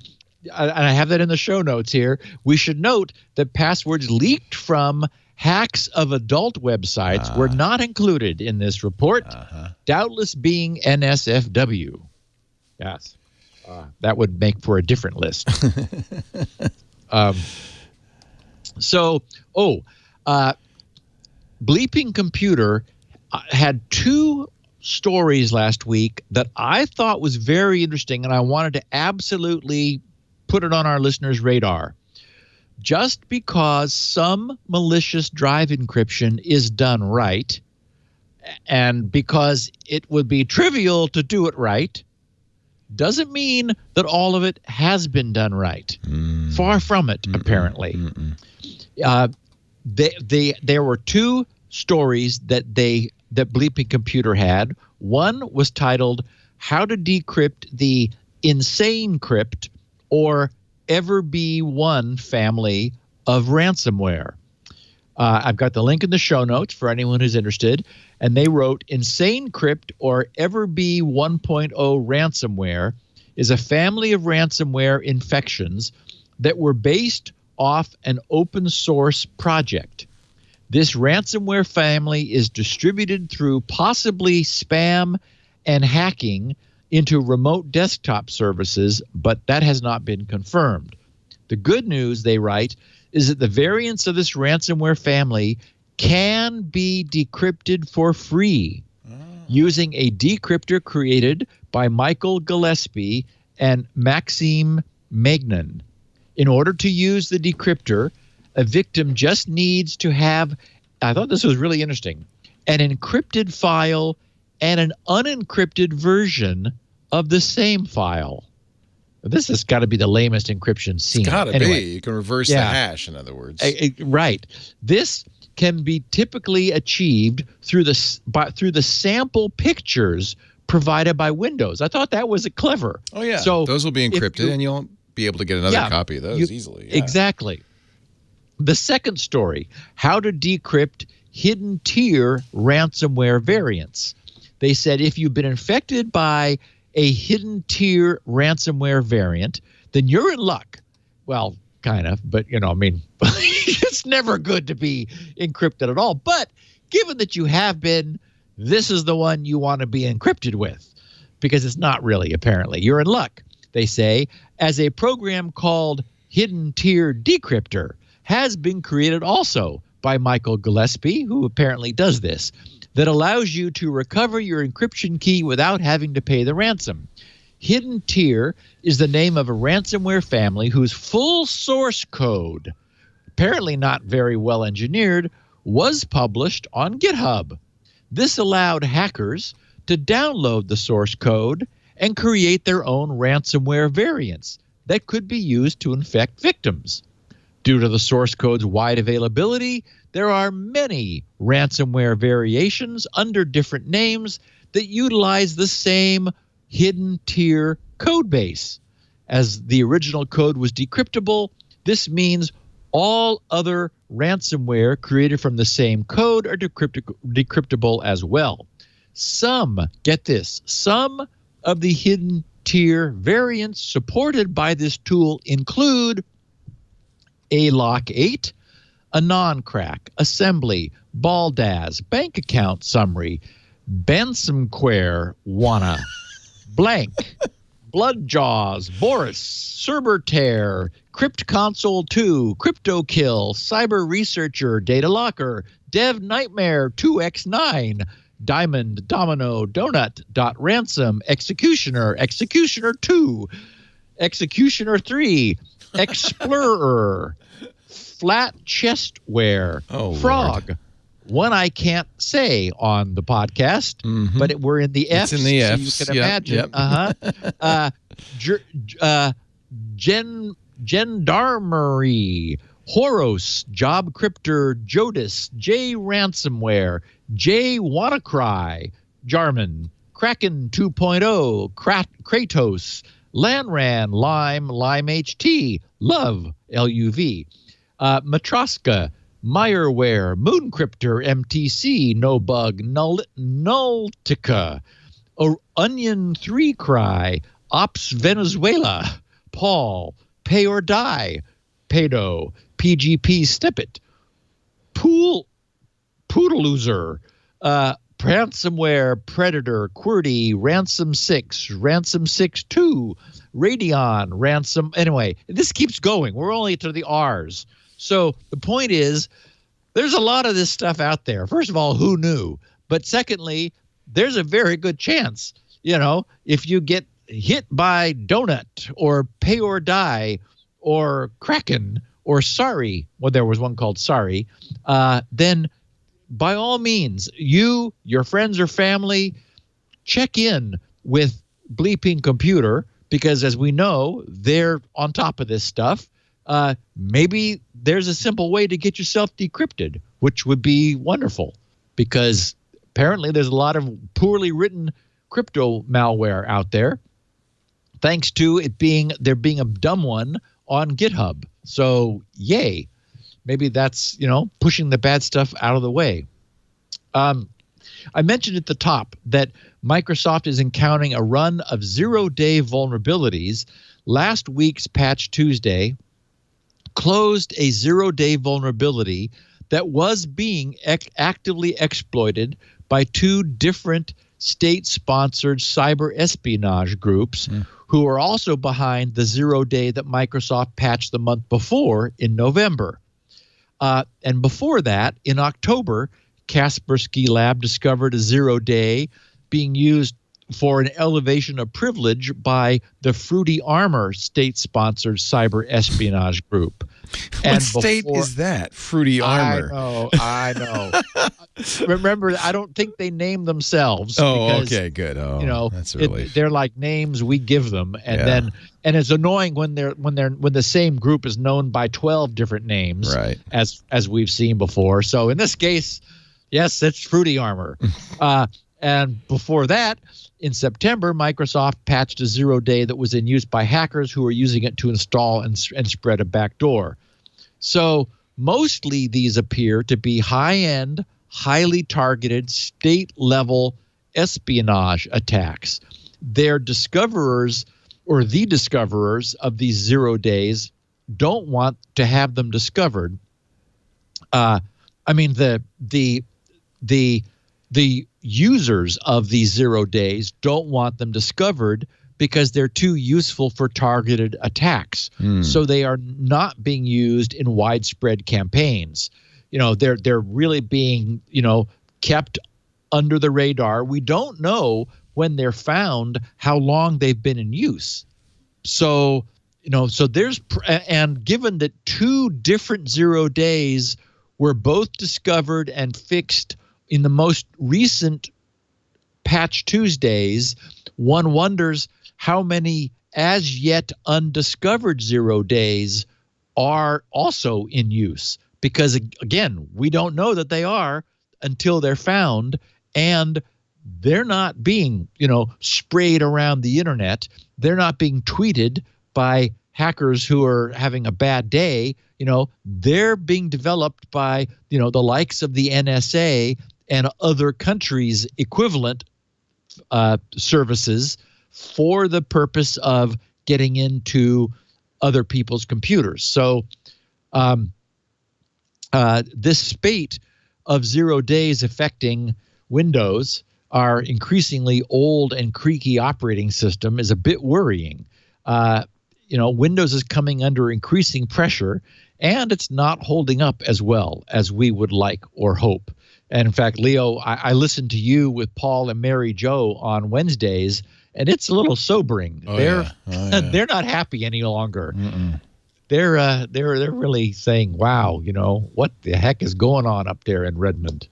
D: I have that in the show notes here. We should note that passwords leaked from hacks of adult websites were not included in this report, doubtless being NSFW. Yes. That would make for a different list. Bleeping Computer had two stories last week that I thought was very interesting, and I wanted to absolutely put it on our listeners' radar. Just because some malicious drive encryption is done right, and because it would be trivial to do it right, doesn't mean that all of it has been done right. Far from it, apparently. There were two stories that Bleeping Computer had. One was titled "How to Decrypt the Insane Crypt or EverB1 Family of Ransomware." I've got the link in the show notes for anyone who's interested. And they wrote, "Insane Crypt or EverB 1.0 ransomware is a family of ransomware infections that were based off an open source project. This ransomware family is distributed through possibly spam and hacking into remote desktop services, but that has not been confirmed. The good news," they write, "is that the variants of this ransomware family can be decrypted for free using a decryptor created by Michael Gillespie and Maxime Magnan. In order to use the decryptor, a victim just needs to have," I thought this was really interesting, "an encrypted file and an unencrypted version of the same file." This has got to be the lamest encryption seen.
A: It's got to be. You can reverse the hash, in other words.
D: Right. This can be typically achieved through the sample pictures provided by Windows. I thought that was clever.
A: Oh, yeah.
D: So
A: those will be encrypted, and you'll be able to get another copy of those easily. Yeah.
D: Exactly. The second story, "How to Decrypt Hidden Tier Ransomware Variants." They said if you've been infected by a hidden tier ransomware variant, then you're in luck. Well, kind of, but it's never good to be encrypted at all. But given that you have been, this is the one you want to be encrypted with, because it's not really, apparently. You're in luck, they say, as a program called Hidden Tier Decryptor has been created also by Michael Gillespie, who apparently does this, that allows you to recover your encryption key without having to pay the ransom. Hidden Tier is the name of a ransomware family whose full source code, apparently not very well engineered, was published on GitHub. This allowed hackers to download the source code and create their own ransomware variants that could be used to infect victims. Due to the source code's wide availability, there are many ransomware variations under different names that utilize the same hidden tier code base. As the original code was decryptable, this means all other ransomware created from the same code are decryptable as well. Some of the hidden tier variants supported by this tool include ALOC 8, Anoncrack, Assembly, Baldaz, Bank Account Summary, Bensomquare, Wanna, Blank, Bloodjaws, Boris, Cerbertear, Crypt Console 2, CryptoKill, Cyber Researcher, Data Locker, Dev Nightmare 2x9, Diamond, Domino, Donut, Ransom, Executioner, Executioner 2, Executioner 3, Explorer, Flat Chestware, Frog,
A: Lord.
D: One I can't say on the podcast, but we're in the F's.
A: It's in the
D: so
A: F's.
D: you can imagine. Gendarmerie, Horos, Job Cryptor, Jodis, J Ransomware, J WannaCry, Jarman, Kraken 2.0, Kratos, Lanran, Lime HT, Love, LUV, Matroska, Meyerware, Mooncryptor, MTC, No Bug, Nulltica, Onion 3 Cry, Ops Venezuela, Paul, Pay or Die, Pado, PGP Snippet, Poodalooser, Ransomware, Predator, QWERTY, Ransom 6, Ransom 6.2, Radeon, Ransom. Anyway, this keeps going. We're only to the R's. So the point is, there's a lot of this stuff out there. First of all, who knew? But secondly, there's a very good chance, if you get hit by Donut or Pay or Die or Kraken or Sorry, well, there was one called Sorry, then by all means, you, your friends or family, check in with Bleeping Computer, because as we know, they're on top of this stuff. Maybe there's a simple way to get yourself decrypted, which would be wonderful, because apparently there's a lot of poorly written crypto malware out there, thanks to there being a dumb one on GitHub. So yay. Maybe that's, pushing the bad stuff out of the way. I mentioned at the top that Microsoft is encountering a run of 0-day vulnerabilities. Last week's Patch Tuesday closed a 0-day vulnerability that was being actively exploited by two different state-sponsored cyber espionage groups who are also behind the 0-day that Microsoft patched the month before in November. And before that, in October, Kaspersky Lab discovered a 0-day being used for an elevation of privilege by the Fruity Armor state-sponsored cyber espionage group.
A: What state is that? Fruity Armor.
D: I know. Remember, I don't think they name themselves.
A: Oh,
D: because,
A: okay, good. Oh, that's a relief.
D: They're like names we give them, and it's annoying when the same group is known by 12 different names,
A: right?
D: As we've seen before. So in this case, yes, it's Fruity Armor. And before that, in September, Microsoft patched a 0-day that was in use by hackers who were using it to install and spread a backdoor. So mostly these appear to be high-end, highly targeted, state-level espionage attacks. Their discoverers, or the discoverers of these 0-days, don't want to have them discovered. The users of these 0-days don't want them discovered because they're too useful for targeted attacks. So they are not being used in widespread campaigns. They're really being, kept under the radar. We don't know when they're found how long they've been in use. So there's, and given that two different 0-days were both discovered and fixed in the most recent Patch Tuesdays, one wonders how many as yet undiscovered 0-days are also in use. Because, again, we don't know that they are until they're found, and they're not being, sprayed around the internet. They're not being tweeted by hackers who are having a bad day. They're being developed by, the likes of the NSA and other countries' equivalent services for the purpose of getting into other people's computers. So this spate of 0-days affecting Windows, our increasingly old and creaky operating system, is a bit worrying. Windows is coming under increasing pressure, and it's not holding up as well as we would like or hope. And in fact, Leo, I listened to you with Paul and Mary Jo on Wednesdays, and it's a little sobering. They're not happy any longer. They're really saying, "Wow, what the heck is going on up there in Redmond?"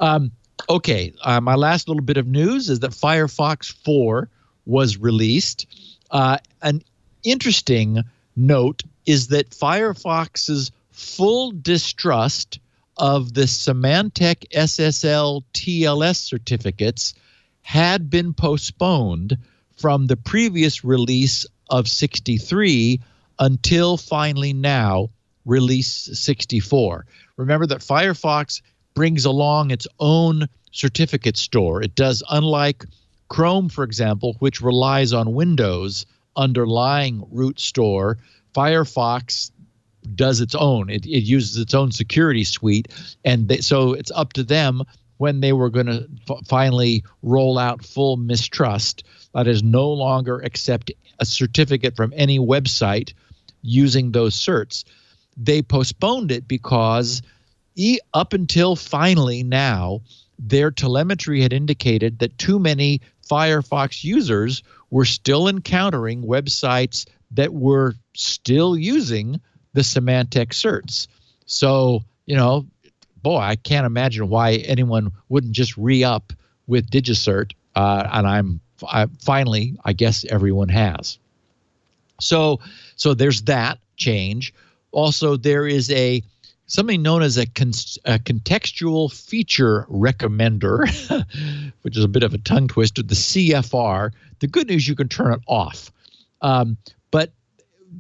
D: Okay, my last little bit of news is that Firefox 4 was released. An interesting note is that Firefox's full distrust of the Symantec SSL TLS certificates had been postponed from the previous release of 63 until finally now Release 64. Remember that Firefox brings along its own certificate store. It does, unlike Chrome, for example, which relies on Windows underlying root store. Firefox does its own. It uses its own security suite, and so it's up to them when they were going to finally roll out full mistrust. That is, no longer accept a certificate from any website using those certs. They postponed it because up until finally now, their telemetry had indicated that too many Firefox users were still encountering websites that were still using the Symantec certs. So, boy, I can't imagine why anyone wouldn't just re-up with DigiCert, and finally, I guess everyone has. So there's that change. Also, there is something known as a contextual feature recommender, which is a bit of a tongue twister, the CFR. The good news, you can turn it off. But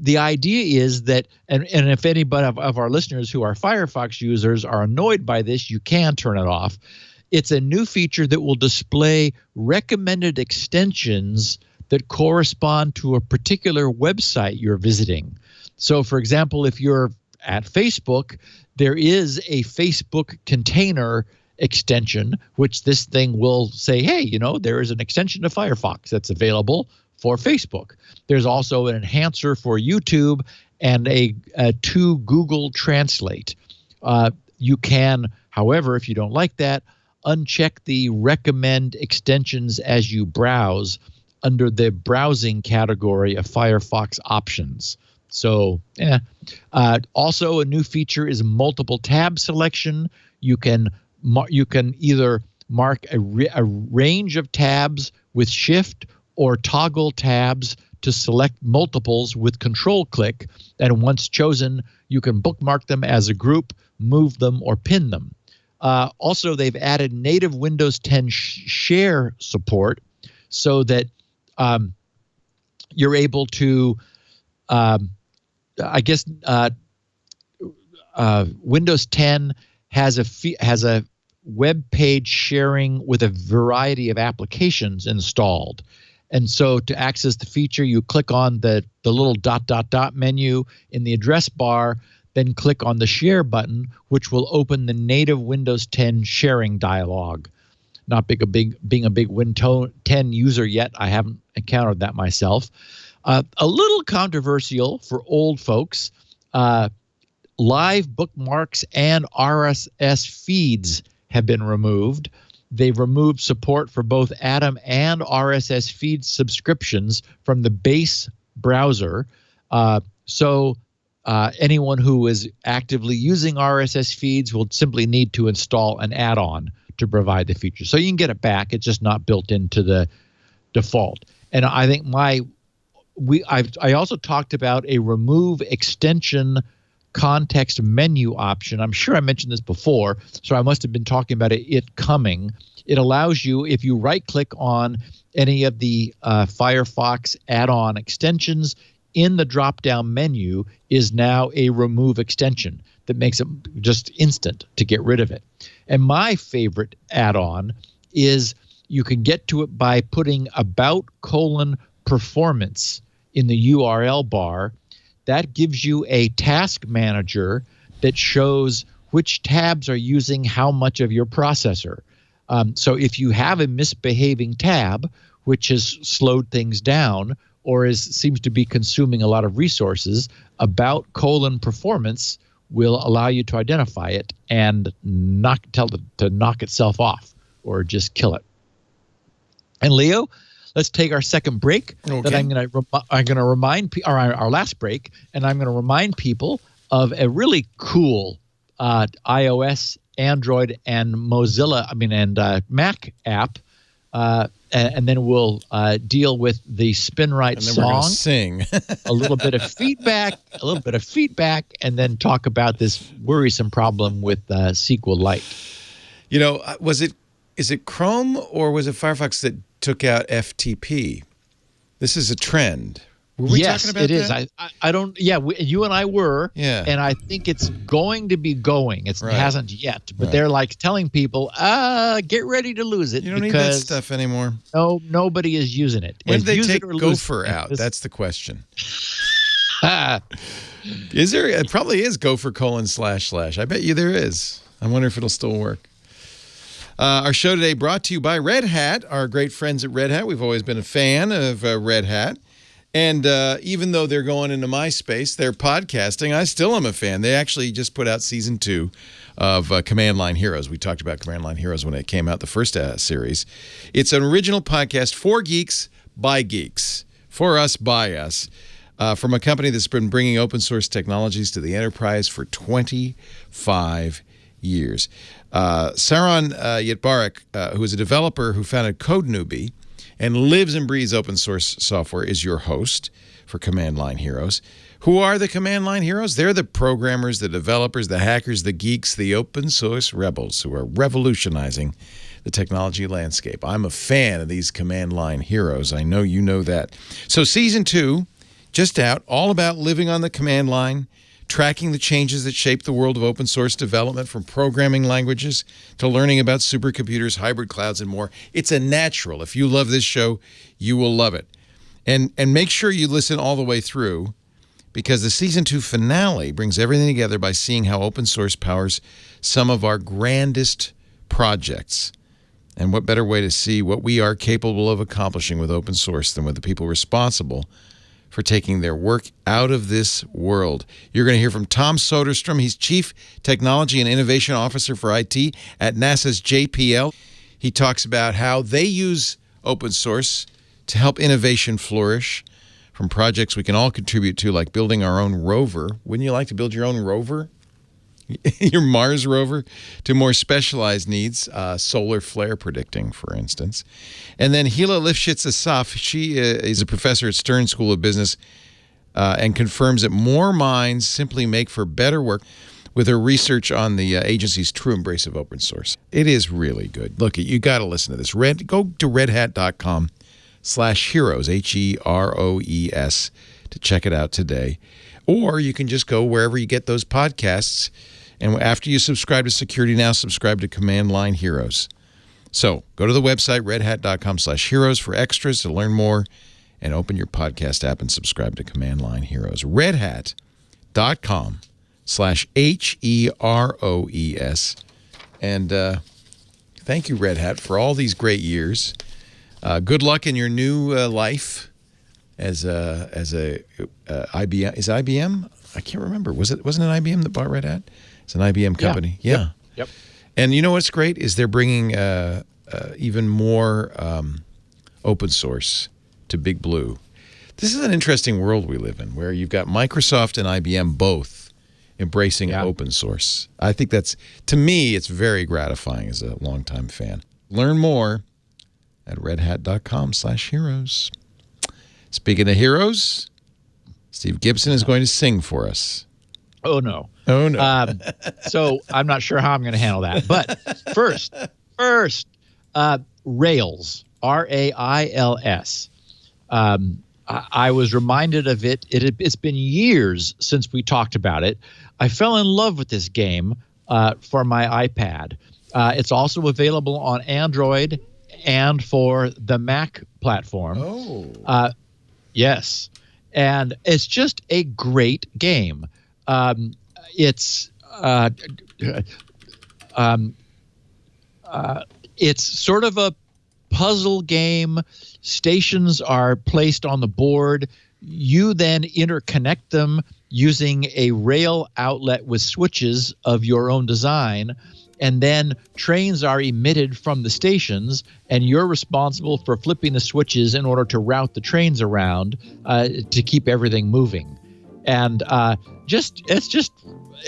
D: the idea is that, and if anybody of our listeners who are Firefox users are annoyed by this, you can turn it off. It's a new feature that will display recommended extensions that correspond to a particular website you're visiting. So, for example, if you're at Facebook, there is a Facebook container extension, which this thing will say, hey, there is an extension to Firefox that's available for Facebook. There's also an enhancer for YouTube and a to Google Translate. You can, however, if you don't like that, uncheck the recommend extensions as you browse under the browsing category of Firefox options. So, also a new feature is multiple tab selection. You can either mark a range of tabs with Shift or toggle tabs to select multiples with Control click. And once chosen, you can bookmark them as a group, move them, or pin them. Also, they've added native Windows 10 share support so that you're able to, Windows 10 has a web page sharing with a variety of applications installed. And so to access the feature, you click on the little ... menu in the address bar, then click on the share button, which will open the native Windows 10 sharing dialog. Not being a big Windows 10 user yet, I haven't encountered that myself. A little controversial for old folks, live bookmarks and RSS feeds have been removed. They've removed support for both Atom and RSS feed subscriptions from the base browser. So anyone who is actively using RSS feeds will simply need to install an add-on to provide the feature. So you can get it back. It's just not built into the default. And I think I also talked about a remove extension context menu option. I'm sure I mentioned this before, so I must have been talking about it coming. It allows you, if you right-click on any of the Firefox add-on extensions, in the drop-down menu is now a remove extension that makes it just instant to get rid of it. And my favorite add-on is you can get to it by putting about:performance in the URL bar. That gives you a task manager that shows which tabs are using how much of your processor. So if you have a misbehaving tab, which has slowed things down or seems to be consuming a lot of resources, about:performance will allow you to identify it and tell it to knock itself off or just kill it. And Leo, let's take our second break. Okay. That I'm going to remind our last break, and I'm going to remind people of a really cool iOS, Android, and Mac app. And then we'll deal with the SpinRite song.
A: We're gonna sing
D: a little bit of feedback, and then talk about this worrisome problem with SQLite.
A: Is it Chrome or was it Firefox that took out FTP? This is a trend. Were we
D: yes,
A: talking about
D: it is.
A: that?
D: I don't. Yeah, you and I were.
A: Yeah.
D: And I think it's going to be going. It
A: Right.
D: hasn't yet, but
A: Right.
D: they're like telling people, get ready to lose it.
A: You don't need that stuff anymore.
D: No, nobody is using it.
A: When
D: It's
A: did they
D: use
A: take
D: it or lose
A: Gopher
D: it.
A: out? That's the question.
D: Ah,
A: Is there? It probably is Gopher : / I bet you there is. I wonder if it'll still work. Our show today brought to you by Red Hat, our great friends at Red Hat. We've always been a fan of Red Hat. And even though they're going into my space, they're podcasting, I still am a fan. They actually just put out season 2 of Command Line Heroes. We talked about Command Line Heroes when it came out, the first series. It's an original podcast for geeks, by geeks, for us, by us, from a company that's been bringing open source technologies to the enterprise for 25 years. Saron Yitbarek, who is a developer who founded CodeNewbie and lives and breathes open source software, is your host for Command Line Heroes. Who are the Command Line Heroes? They're the programmers, the developers, the hackers, the geeks, the open source rebels who are revolutionizing the technology landscape. I'm a fan of these Command Line Heroes. I know you know that. So season 2, just out, all about living on the command line, tracking the changes that shape the world of open source development, from programming languages to learning about supercomputers, hybrid clouds, and more. It's a natural. If you love this show, you will love it. And make sure you listen all the way through, because the season 2 finale brings everything together by seeing how open source powers some of our grandest projects. And what better way to see what we are capable of accomplishing with open source than with the people responsible for taking their work out of this world. You're going to hear from Tom Soderstrom. He's Chief Technology and Innovation Officer for IT at NASA's JPL. He talks about how they use open source to help innovation flourish, from projects we can all contribute to, like building our own rover. Wouldn't you like to build your own rover? Your Mars rover, to more specialized needs, solar flare predicting, for instance. And then Hila Lifshitz-Asaf, she is a professor at Stern School of Business and confirms that more minds simply make for better work with her research on the agency's true embrace of open source. It is really good. Look, you got to listen to this. Go to redhat.com/heroes, HEROES, to check it out today. Or you can just go wherever you get those podcasts, and after you subscribe to Security Now, subscribe to Command Line Heroes. So go to the website, redhat.com/heroes, for extras to learn more, and open your podcast app and subscribe to Command Line Heroes. redhat.com/HEROES. And thank you, Red Hat, for all these great years. Good luck in your new life as a IBM. Is it IBM? I can't remember. Wasn't it IBM that bought Red Hat? It's an IBM company. Yeah.
D: Yep.
A: And you know what's great is they're bringing even more open source to Big Blue. This is an interesting world we live in, where you've got Microsoft and IBM both embracing open source. I think that's, to me, it's very gratifying as a longtime fan. Learn more at redhat.com/heroes. Speaking of heroes, Steve Gibson is going to sing for us.
D: Oh, no.
A: Oh, no.
D: So I'm not sure how I'm going to handle that. But first, Rails, RAILS. I was reminded of it. It's been years since we talked about it. I fell in love with this game for my iPad. It's also available on Android and for the Mac platform.
A: Oh.
D: Yes. And it's just a great game. It's sort of a puzzle game. Stations are placed on the board. You then interconnect them using a rail outlet with switches of your own design. And then trains are emitted from the stations, and you're responsible for flipping the switches in order to route the trains around to keep everything moving. And I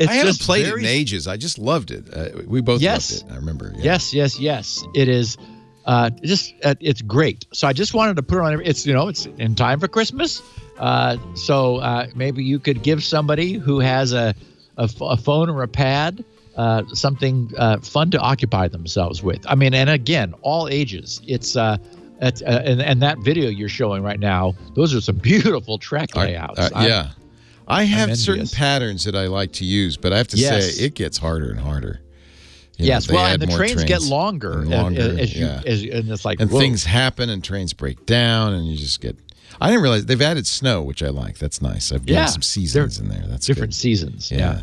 D: haven't played it in ages. I just loved it. We both loved it. I remember. Yeah. Yes. It is it's great. So I just wanted to put it on. It's in time for Christmas. So maybe you could give somebody who has a phone or a pad something fun to occupy themselves with. I mean, and again, all ages. It's That's and that video you're showing right now, those are some beautiful track layouts.
A: Yeah. I have certain
D: envious.
A: patterns that I like to use, but I have to say it gets harder and harder.
D: Yes, well, and the trains get longer, and it's like
A: things happen and trains break down, and you just get. I didn't realize they've added snow, which I like. That's nice. I've got some seasons in there. That's
D: different
A: good.
D: Seasons.
A: Yeah.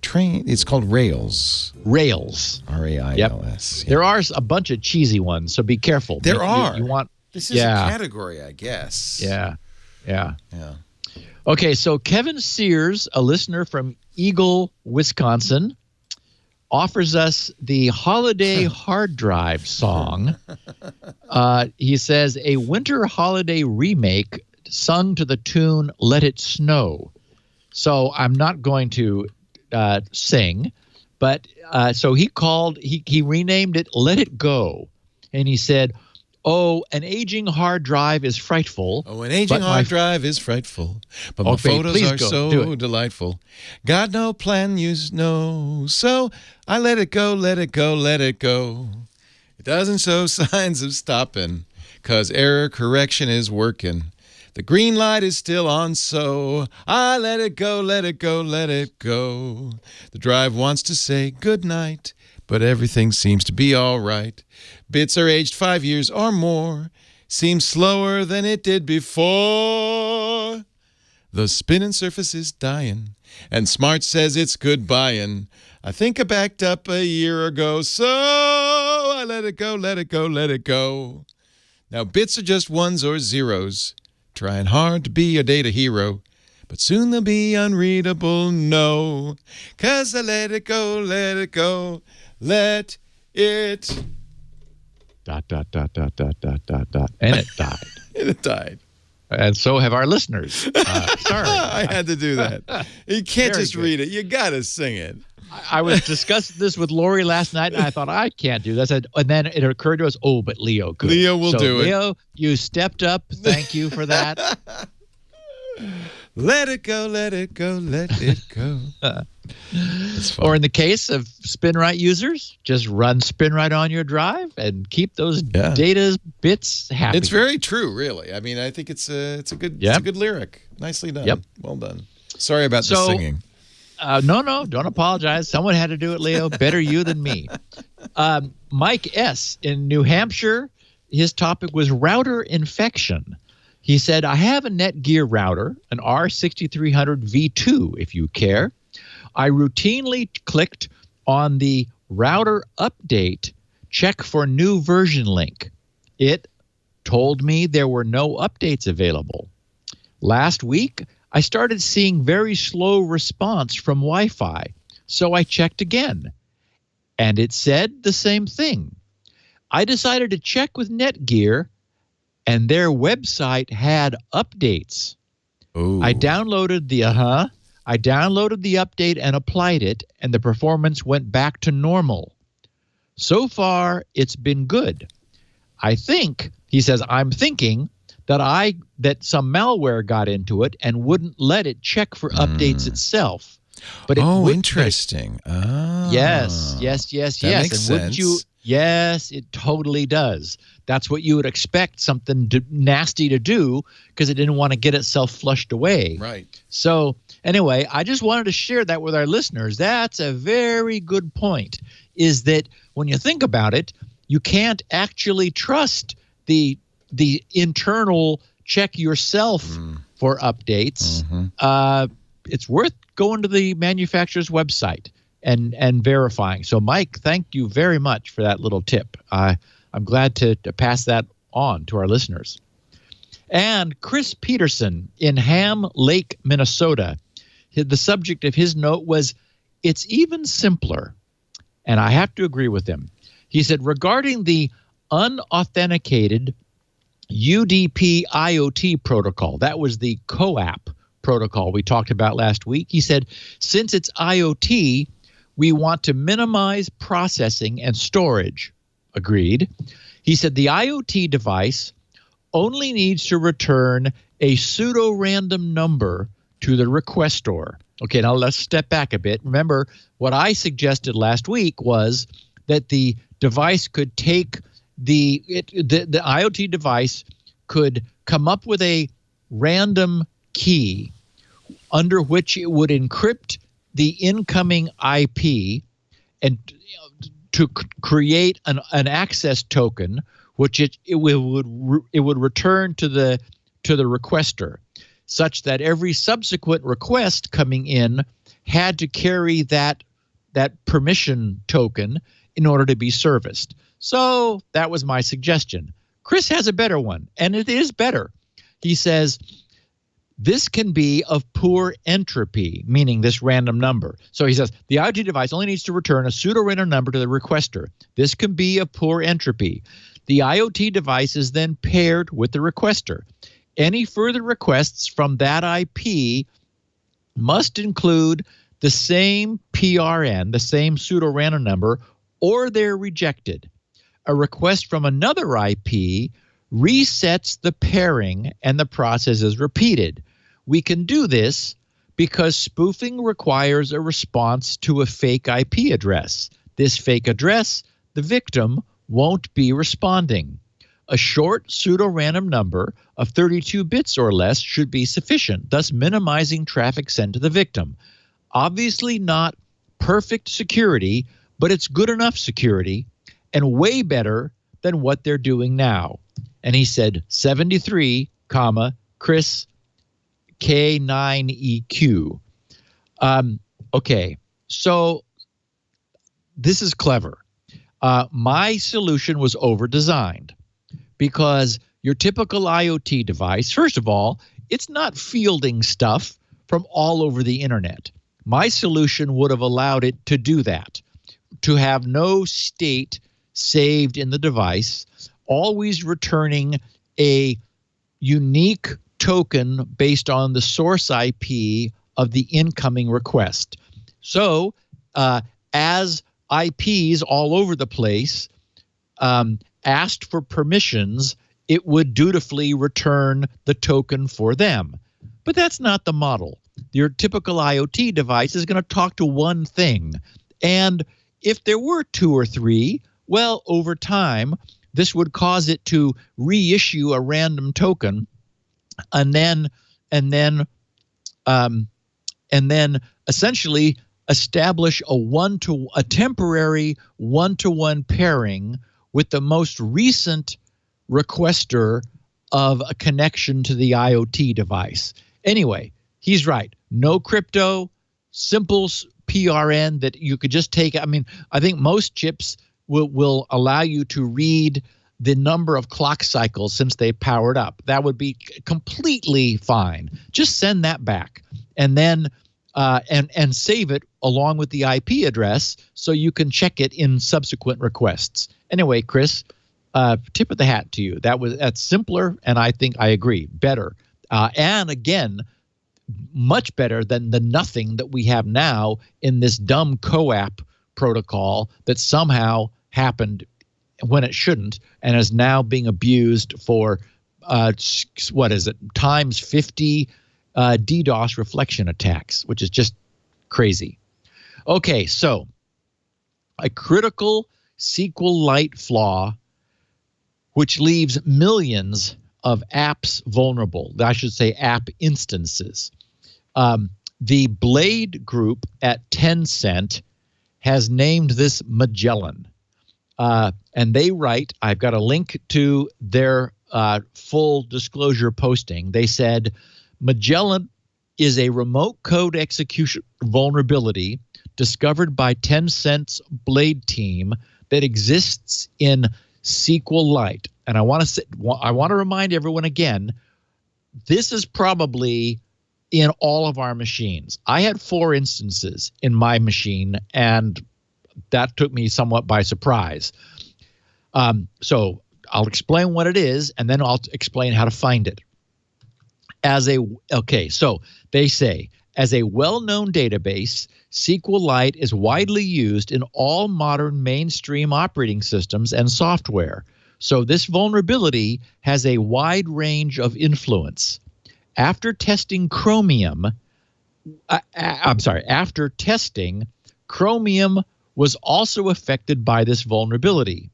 A: Train. It's called Rails.
D: Rails.
A: RAILS.
D: There are a bunch of cheesy ones, so be careful.
A: There are.
D: You want
A: this is a category, I guess.
D: Yeah. Okay, so Kevin Sears, a listener from Eagle, Wisconsin, offers us the Holiday Hard Drive song. He says, a winter holiday remake sung to the tune Let It Snow. So I'm not going to sing, but so he renamed it Let It Go. And he said, oh, an aging hard drive is frightful.
A: Oh, an aging hard drive is frightful. But my photos are so delightful. Got no plan, so I let it go, let it go, let it go. It doesn't show signs of stopping, 'cause error correction is working. The green light is still on, so I let it go, let it go, let it go. The drive wants to say good night, but everything seems to be all right. Bits are aged 5 years or more. Seems slower than it did before. The spinning surface is dying, and Smart says it's goodbyeing. I think I backed up a year ago, so I let it go, let it go, let it go. Now bits are just ones or zeros, trying hard to be a data hero. But soon they'll be unreadable, no. 'Cause I let it go, let it go, let it... ...
D: And it died.
A: And it died.
D: And so have our listeners. Sorry.
A: I had to do that. You can't just read it. You got to sing it.
D: I was discussing this with Lori last night, and I thought, I can't do this. And then it occurred to us, but Leo could.
A: Leo will do it.
D: Leo, you stepped up. Thank you for that.
A: Let it go, let it go, let it go.
D: Or in the case of SpinRite users, just run SpinRite on your drive and keep those data bits happy.
A: It's very true, really. I mean, I think it's a good lyric. Nicely done.
D: Yep.
A: Well done. Sorry about the singing.
D: No, don't apologize. Someone had to do it, Leo. Better you than me. Mike S. in New Hampshire, his topic was router infection. He said, I have a Netgear router, an R6300 V2, if you care. I routinely clicked on the router update, check for new version link. It told me there were no updates available. Last week, I started seeing very slow response from Wi-Fi, so I checked again, and it said the same thing. I decided to check with Netgear, and their website had updates.
A: Ooh.
D: I downloaded the update and applied it, and the performance went back to normal. So far, it's been good. I think, he says, I'm thinking that some malware got into it and wouldn't let it check for updates itself. But
A: interesting.
D: Yes.
A: That makes sense.
D: Yes, it totally does. That's what you would expect something nasty to do, because it didn't want to get itself flushed away.
A: Right.
D: So anyway, I just wanted to share that with our listeners. That's a very good point, is that when you think about it, you can't actually trust the internal check yourself for updates. It's worth going to the manufacturer's website and verifying. So, Mike, thank you very much for that little tip. I'm glad to pass that on to our listeners. And Chris Peterson in Ham Lake, Minnesota, the subject of his note was, it's even simpler. And I have to agree with him. He said, regarding the unauthenticated UDP IoT protocol, that was the CoAP protocol we talked about last week. He said, since it's IoT, we want to minimize processing and storage. Agreed. He said the IoT device only needs to return a pseudo-random number to the requestor. Okay, now let's step back a bit. Remember, what I suggested last week was that the device could take the IoT device could come up with a random key under which it would encrypt the incoming IP and to create an access token, which it would return to the requester, such that every subsequent request coming in had to carry that permission token in order to be serviced. So that was my suggestion. Chris has a better one, and it is better. He says, this can be of poor entropy, meaning this random number. So he says, the IoT device only needs to return a pseudo-random number to the requester. This can be of poor entropy. The IoT device is then paired with the requester. Any further requests from that IP must include the same PRN, the same pseudo-random number, or they're rejected. A request from another IP resets the pairing and the process is repeated. We can do this because spoofing requires a response to a fake IP address. This fake address, the victim, won't be responding. A short pseudo-random number of 32 bits or less should be sufficient, thus minimizing traffic sent to the victim. Obviously not perfect security, but it's good enough security and way better than what they're doing now. And he said 73, Chris K9EQ. Okay, so this is clever. My solution was over-designed because your typical IoT device, first of all, it's not fielding stuff from all over the internet. My solution would have allowed it to do that, to have no state saved in the device, always returning a unique token based on the source IP of the incoming request. So as IPs all over the place asked for permissions, it would dutifully return the token for them. But that's not the model. Your typical IoT device is going to talk to one thing. And if there were two or three, well, over time, this would cause it to reissue a random token and then essentially establish a temporary one-to-one pairing with the most recent requester of a connection to the IoT device. Anyway, he's right. No crypto, simple PRN that you could just take. I mean, I think most chips will allow you to read the number of clock cycles since they powered up. That would be completely fine. Just send that back and then and save it along with the IP address so you can check it in subsequent requests. Anyway, Chris, tip of the hat to you. That's simpler, and I think I agree, better. And again, much better than the nothing that we have now in this dumb CoAP protocol that somehow happened when it shouldn't and is now being abused for times 50 DDoS reflection attacks, which is just crazy. Okay, so a critical SQLite flaw which leaves millions of apps vulnerable. I should say app instances. The Blade group at Tencent has named this Magellan. And they write, I've got a link to their full disclosure posting. They said, Magellan is a remote code execution vulnerability discovered by Tencent's Blade team that exists in SQLite. And I want to remind everyone again, this is probably in all of our machines. I had 4 instances in my machine, and that took me somewhat by surprise. So I'll explain what it is, and then I'll explain how to find it. So they say, as a well-known database, SQLite is widely used in all modern mainstream operating systems and software. So this vulnerability has a wide range of influence. After testing Chromium, Chromium was also affected by this vulnerability.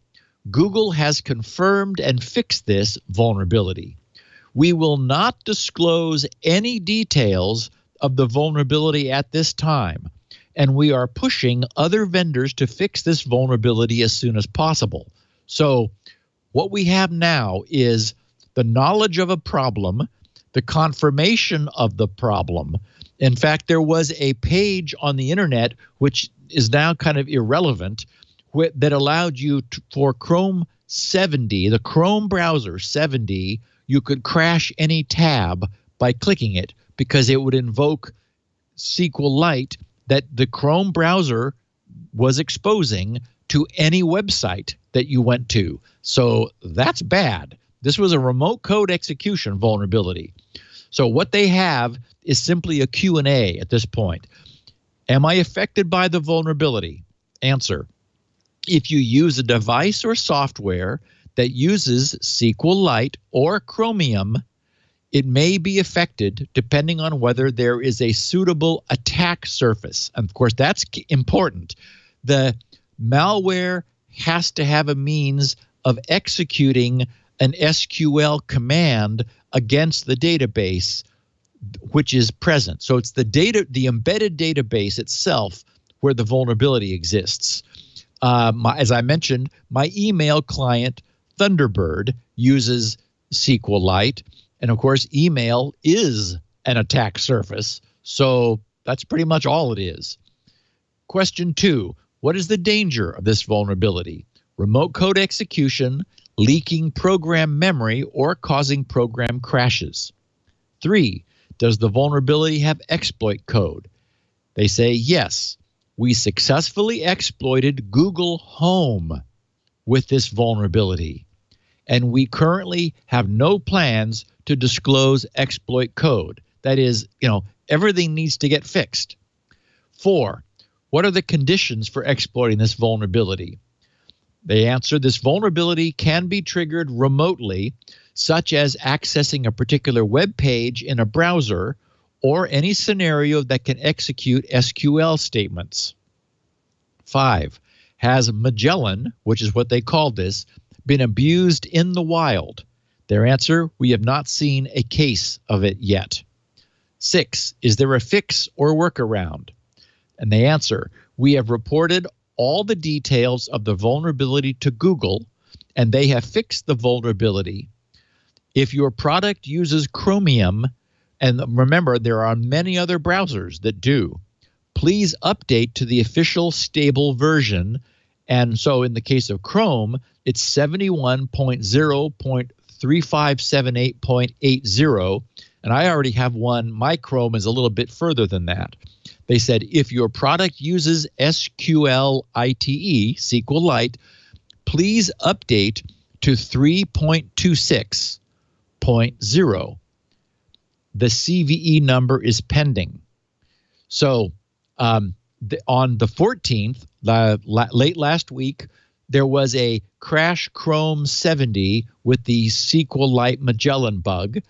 D: Google has confirmed and fixed this vulnerability. We will not disclose any details of the vulnerability at this time, and we are pushing other vendors to fix this vulnerability as soon as possible. So what we have now is the knowledge of a problem, the confirmation of the problem. In fact, there was a page on the internet, which is now kind of irrelevant, that allowed you for Chrome 70, the Chrome browser 70, you could crash any tab by clicking it because it would invoke SQLite that the Chrome browser was exposing to any website that you went to. So that's bad. This was a remote code execution vulnerability. So what they have is simply a Q&A at this point. Am I affected by the vulnerability? Answer. If you use a device or software that uses SQLite or Chromium, it may be affected depending on whether there is a suitable attack surface. And of course, that's important. The malware has to have a means of executing an SQL command against the database which is present. So it's the embedded database itself where the vulnerability exists. As I mentioned, my email client Thunderbird uses SQLite, and of course, email is an attack surface. So that's pretty much all it is. Question 2, what is the danger of this vulnerability? Remote code execution, leaking program memory, or causing program crashes. 3, does the vulnerability have exploit code? They say yes. We successfully exploited Google Home with this vulnerability, and we currently have no plans to disclose exploit code. That is, everything needs to get fixed. 4, what are the conditions for exploiting this vulnerability? They answer, this vulnerability can be triggered remotely, such as accessing a particular web page in a browser or any scenario that can execute SQL statements. 5, has Magellan, which is what they called this, been abused in the wild? Their answer, we have not seen a case of it yet. 6, is there a fix or workaround? And they answer, we have reported all the details of the vulnerability to Google, and they have fixed the vulnerability. If your product uses Chromium, and remember, there are many other browsers that do, please update to the official stable version. And so in the case of Chrome, it's 71.0.3578.80. And I already have one. My Chrome is a little bit further than that. They said, if your product uses SQLite, please update to 3.26.0. The CVE number is pending. So on the 14th, late last week, there was a crash Chrome 70 with the SQLite Magellan bug.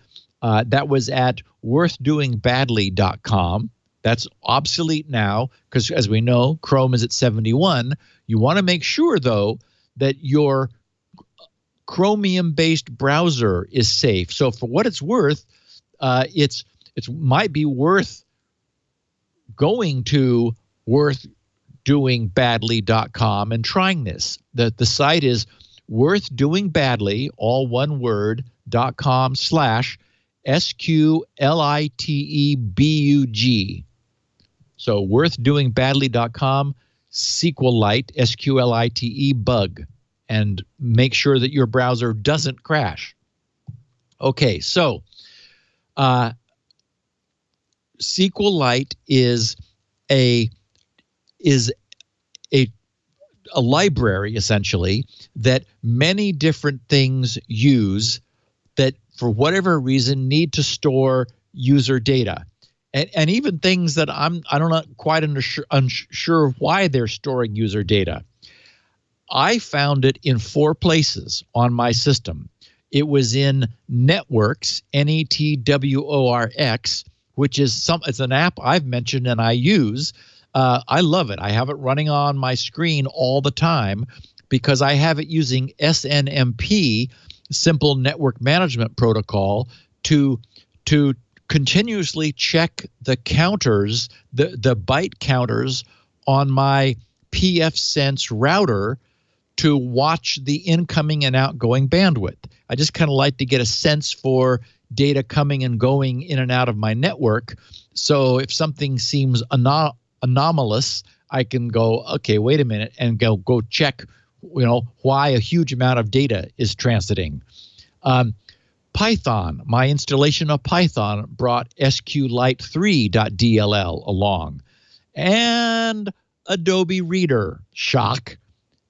D: That was at worthdoingbadly.com. That's obsolete now because, as we know, Chrome is at 71. You want to make sure, though, that your Chromium-based browser is safe. So for what it's worth, it might be worth going to worthdoingbadly.com and trying this. The site is worthdoingbadly, all one word, .com/SQLitebug. So worthdoingbadly.com, SQLite, SQLite bug, and make sure that your browser doesn't crash. Okay, so SQLite is a library, essentially, that many different things use that, for whatever reason, need to store user data. And even things that I'm not quite unsure why they're storing user data. I found it in 4 places on my system. It was in Networks, NETWORX, which is it's an app I've mentioned and I use. I love it. I have it running on my screen all the time because I have it using SNMP, Simple Network Management Protocol, to continuously check the counters, the byte counters on my pfSense router to watch the incoming and outgoing bandwidth. I just kind of like to get a sense for data coming and going in and out of my network. So if something seems anomalous, I can go, okay, wait a minute, and go check, why a huge amount of data is transiting. Python, my installation of Python brought SQLite 3.dll along. And Adobe Reader, shock,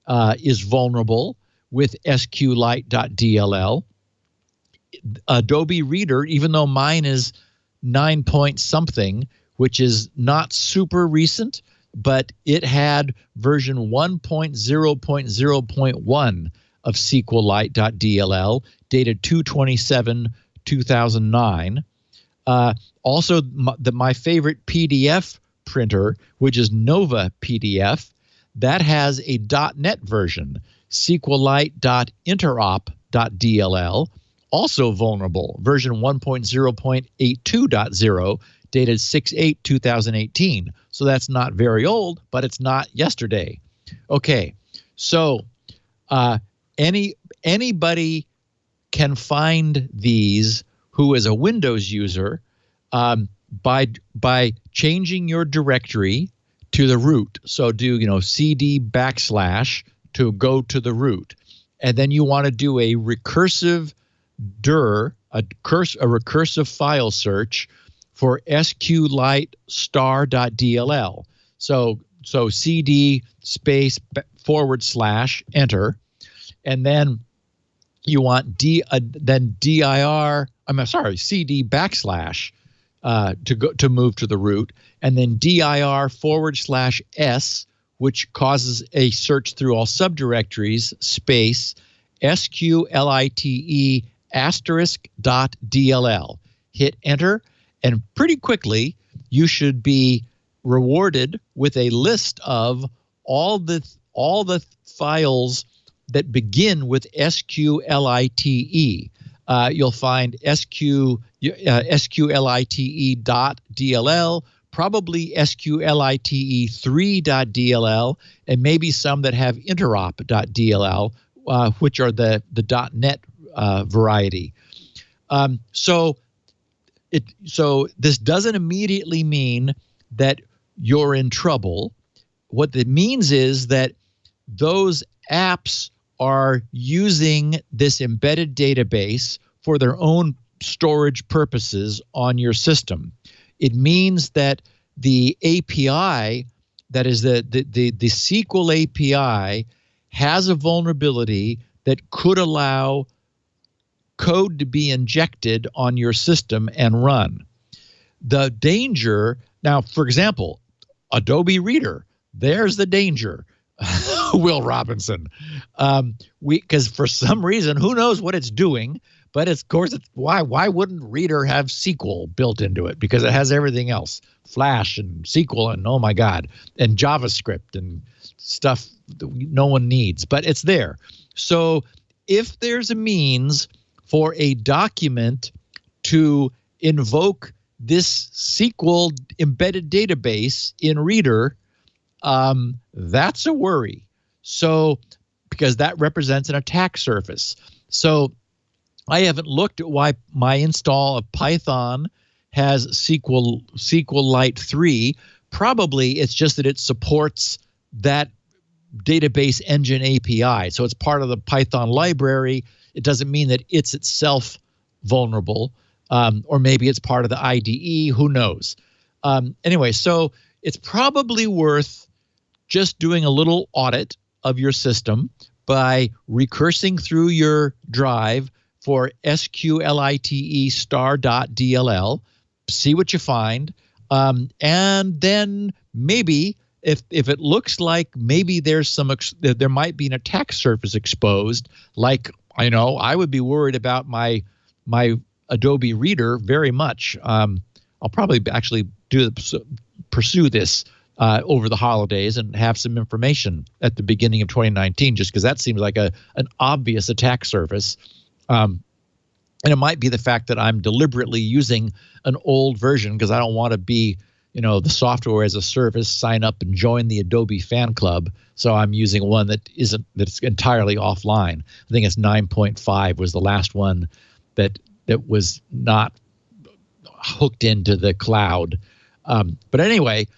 D: is vulnerable with SQLite.dll. Adobe Reader, even though mine is 9 point something, which is not super recent, but it had version 1.0.0.1 of SQLite.dll, dated 2/27/2009. Also, my favorite PDF printer, which is Nova PDF, that has a .NET version, SQLite.interop.dll, also vulnerable, version 1.0.82.0, dated 6/8/2018. So that's not very old, but it's not yesterday. Okay, so anybody can find these who is a Windows user by changing your directory to the root. So do CD / to go to the root, and then you want to do a recursive dir, a recursive file search for SQLite star.dll. So CD space / enter, and then you want CD / to move to the root, and then dir / s, which causes a search through all subdirectories, space SQLite *.dll. Hit enter, and pretty quickly you should be rewarded with a list of all the files that begin with SQLite. You'll find SQLite.dll, probably SQLite 3.dll, and maybe some that have interop.dll, which are the .NET variety. So this doesn't immediately mean that you're in trouble. What it means is that those apps are using this embedded database for their own storage purposes on your system. It means that the API, that is the SQL API, has a vulnerability that could allow code to be injected on your system and run. The danger, now, for example, Adobe Reader, there's the danger. Will Robinson, because for some reason, who knows what it's doing, but of course, why wouldn't Reader have SQL built into it? Because it has everything else, Flash and SQL and oh my God, and JavaScript and stuff that no one needs, but it's there. So if there's a means for a document to invoke this SQL embedded database in Reader, that's a worry. So, because that represents an attack surface. So I haven't looked at why my install of Python has SQLite 3. Probably it's just that it supports that database engine API. So it's part of the Python library. It doesn't mean that it's itself vulnerable, or maybe it's part of the IDE. Who knows? Anyway, so it's probably worth just doing a little audit of your system by recursing through your drive for SQLite star.dll, see what you find, and then maybe if it looks like maybe there's there might be an attack surface exposed, like I would be worried about my Adobe Reader very much. I'll probably actually pursue this over the holidays and have some information at the beginning of 2019, just because that seems like an obvious attack surface. And it might be the fact that I'm deliberately using an old version because I don't want to be, the software as a service, sign up and join the Adobe fan club. So I'm using one that's entirely offline. I think it's 9.5 was the last one that was not hooked into the cloud. But anyway,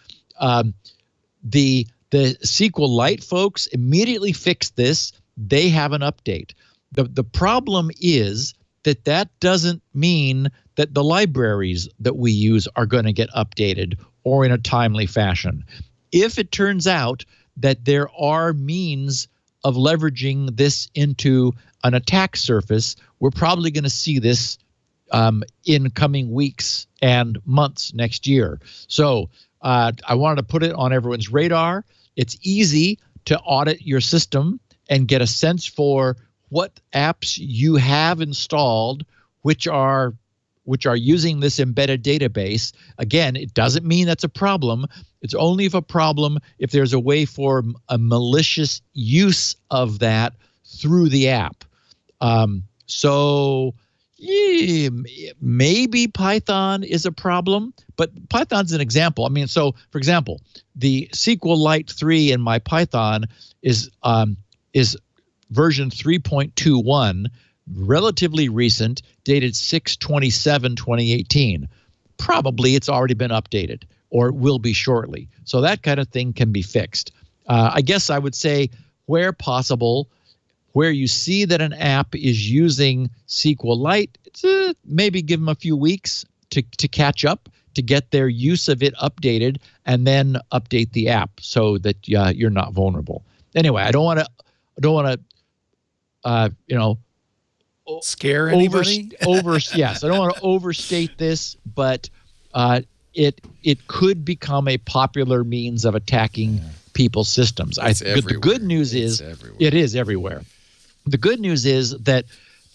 D: the SQLite folks immediately fixed this. They have an update. The problem is that doesn't mean that the libraries that we use are going to get updated or in a timely fashion. If it turns out that there are means of leveraging this into an attack surface, we're probably going to see this in coming weeks and months next year. So I wanted to put it on everyone's radar. It's easy to audit your system and get a sense for what apps you have installed, which are using this embedded database. Again, it doesn't mean that's a problem. It's only a problem if there's a way for a malicious use of that through the app. So maybe Python is a problem, but Python's an example. I mean, so for example, the SQLite 3 in my Python is version 3.21, relatively recent, dated 6/27/2018. Probably it's already been updated or will be shortly. So that kind of thing can be fixed. I guess I would say where possible, where you see that an app is using SQLite, maybe give them a few weeks to catch up, to get their use of it updated, and then update the app so that you're not vulnerable. Anyway, I don't want to
A: scare anybody.
D: Yes, I don't want to overstate this, but it could become a popular means of attacking people's systems. The good news is it is everywhere. The good news is that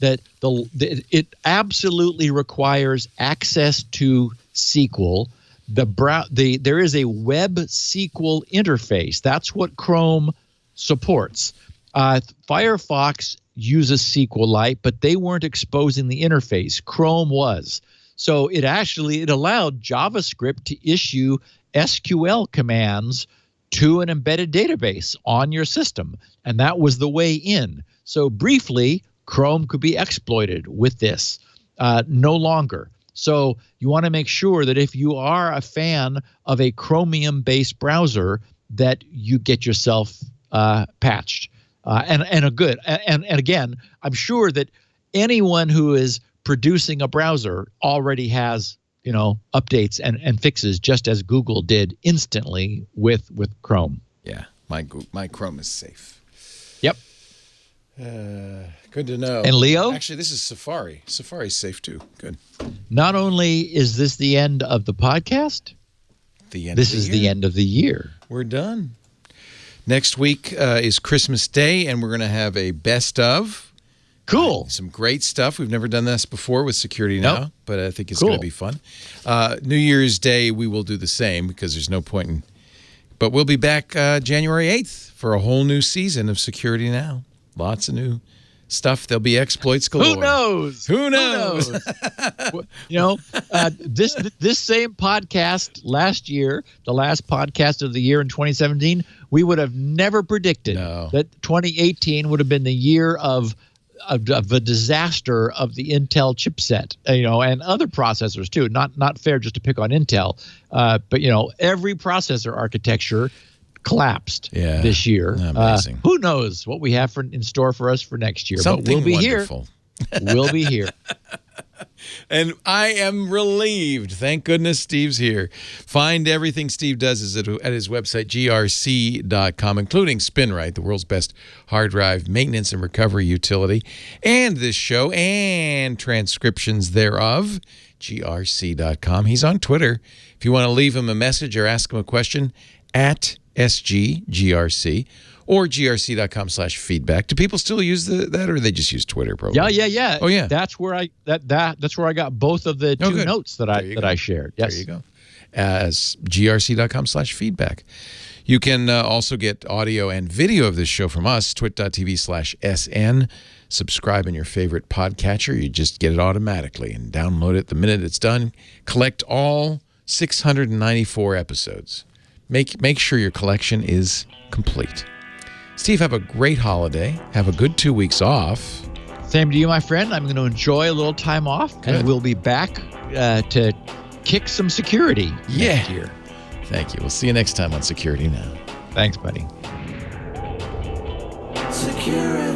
D: it absolutely requires access to SQL. There is a web SQL interface. That's what Chrome supports. Firefox uses SQLite, but they weren't exposing the interface. Chrome was. So it allowed JavaScript to issue SQL commands to an embedded database on your system, and that was the way in. So briefly, Chrome could be exploited with this. No longer. So you want to make sure that if you are a fan of a Chromium-based browser, that you get yourself patched. And again, I'm sure that anyone who is producing a browser already has updates and fixes, just as Google did instantly with Chrome.
A: Yeah, my Chrome is safe.
D: Yep.
A: Good to know.
D: And Leo?
A: Actually, this is Safari. Safari's safe too. Good.
D: Not only is this the end of the podcast, this is the end of the year.
A: We're done. Next week is Christmas Day, and we're going to have a best of.
D: Cool.
A: Some great stuff. We've never done this before with Security Now, but I think it's going to be fun. New Year's Day, we will do the same because there's no point in. But we'll be back January 8th for a whole new season of Security Now. Lots of new stuff. There'll be exploits galore.
D: Who knows? This same podcast last year, the last podcast of the year in 2017, we would have never predicted that 2018 would have been the year of the disaster of the Intel chipset, and other processors too. Not fair just to pick on Intel, but every processor architecture collapsed this year.
A: Amazing.
D: Who knows what we have in store for us for next year?
A: Something
D: but we'll be
A: wonderful.
D: Here. We'll be here.
A: And I am relieved. Thank goodness Steve's here. Find everything Steve does is at his website, grc.com, including SpinRite, the world's best hard drive maintenance and recovery utility, and this show and transcriptions thereof, grc.com. He's on Twitter. If you want to leave him a message or ask him a question, at SGGRC or grc.com/feedback. Do people still use that, or they just use Twitter? Probably.
D: Yeah.
A: Oh yeah.
D: That's where I got both of the two notes that I shared. Yes.
A: There you go. as grc.com/feedback. You can also get audio and video of this show from us, twit.tv/SN. Subscribe in your favorite podcatcher. You just get it automatically and download it the minute it's done. Collect all 694 episodes. Make sure your collection is complete. Steve, have a great holiday. Have a good 2 weeks off.
D: Same to you, my friend. I'm going to enjoy a little time off, and we'll be back to kick some security next year.
A: Thank you. We'll see you next time on Security Now.
D: Thanks, buddy.
B: Security.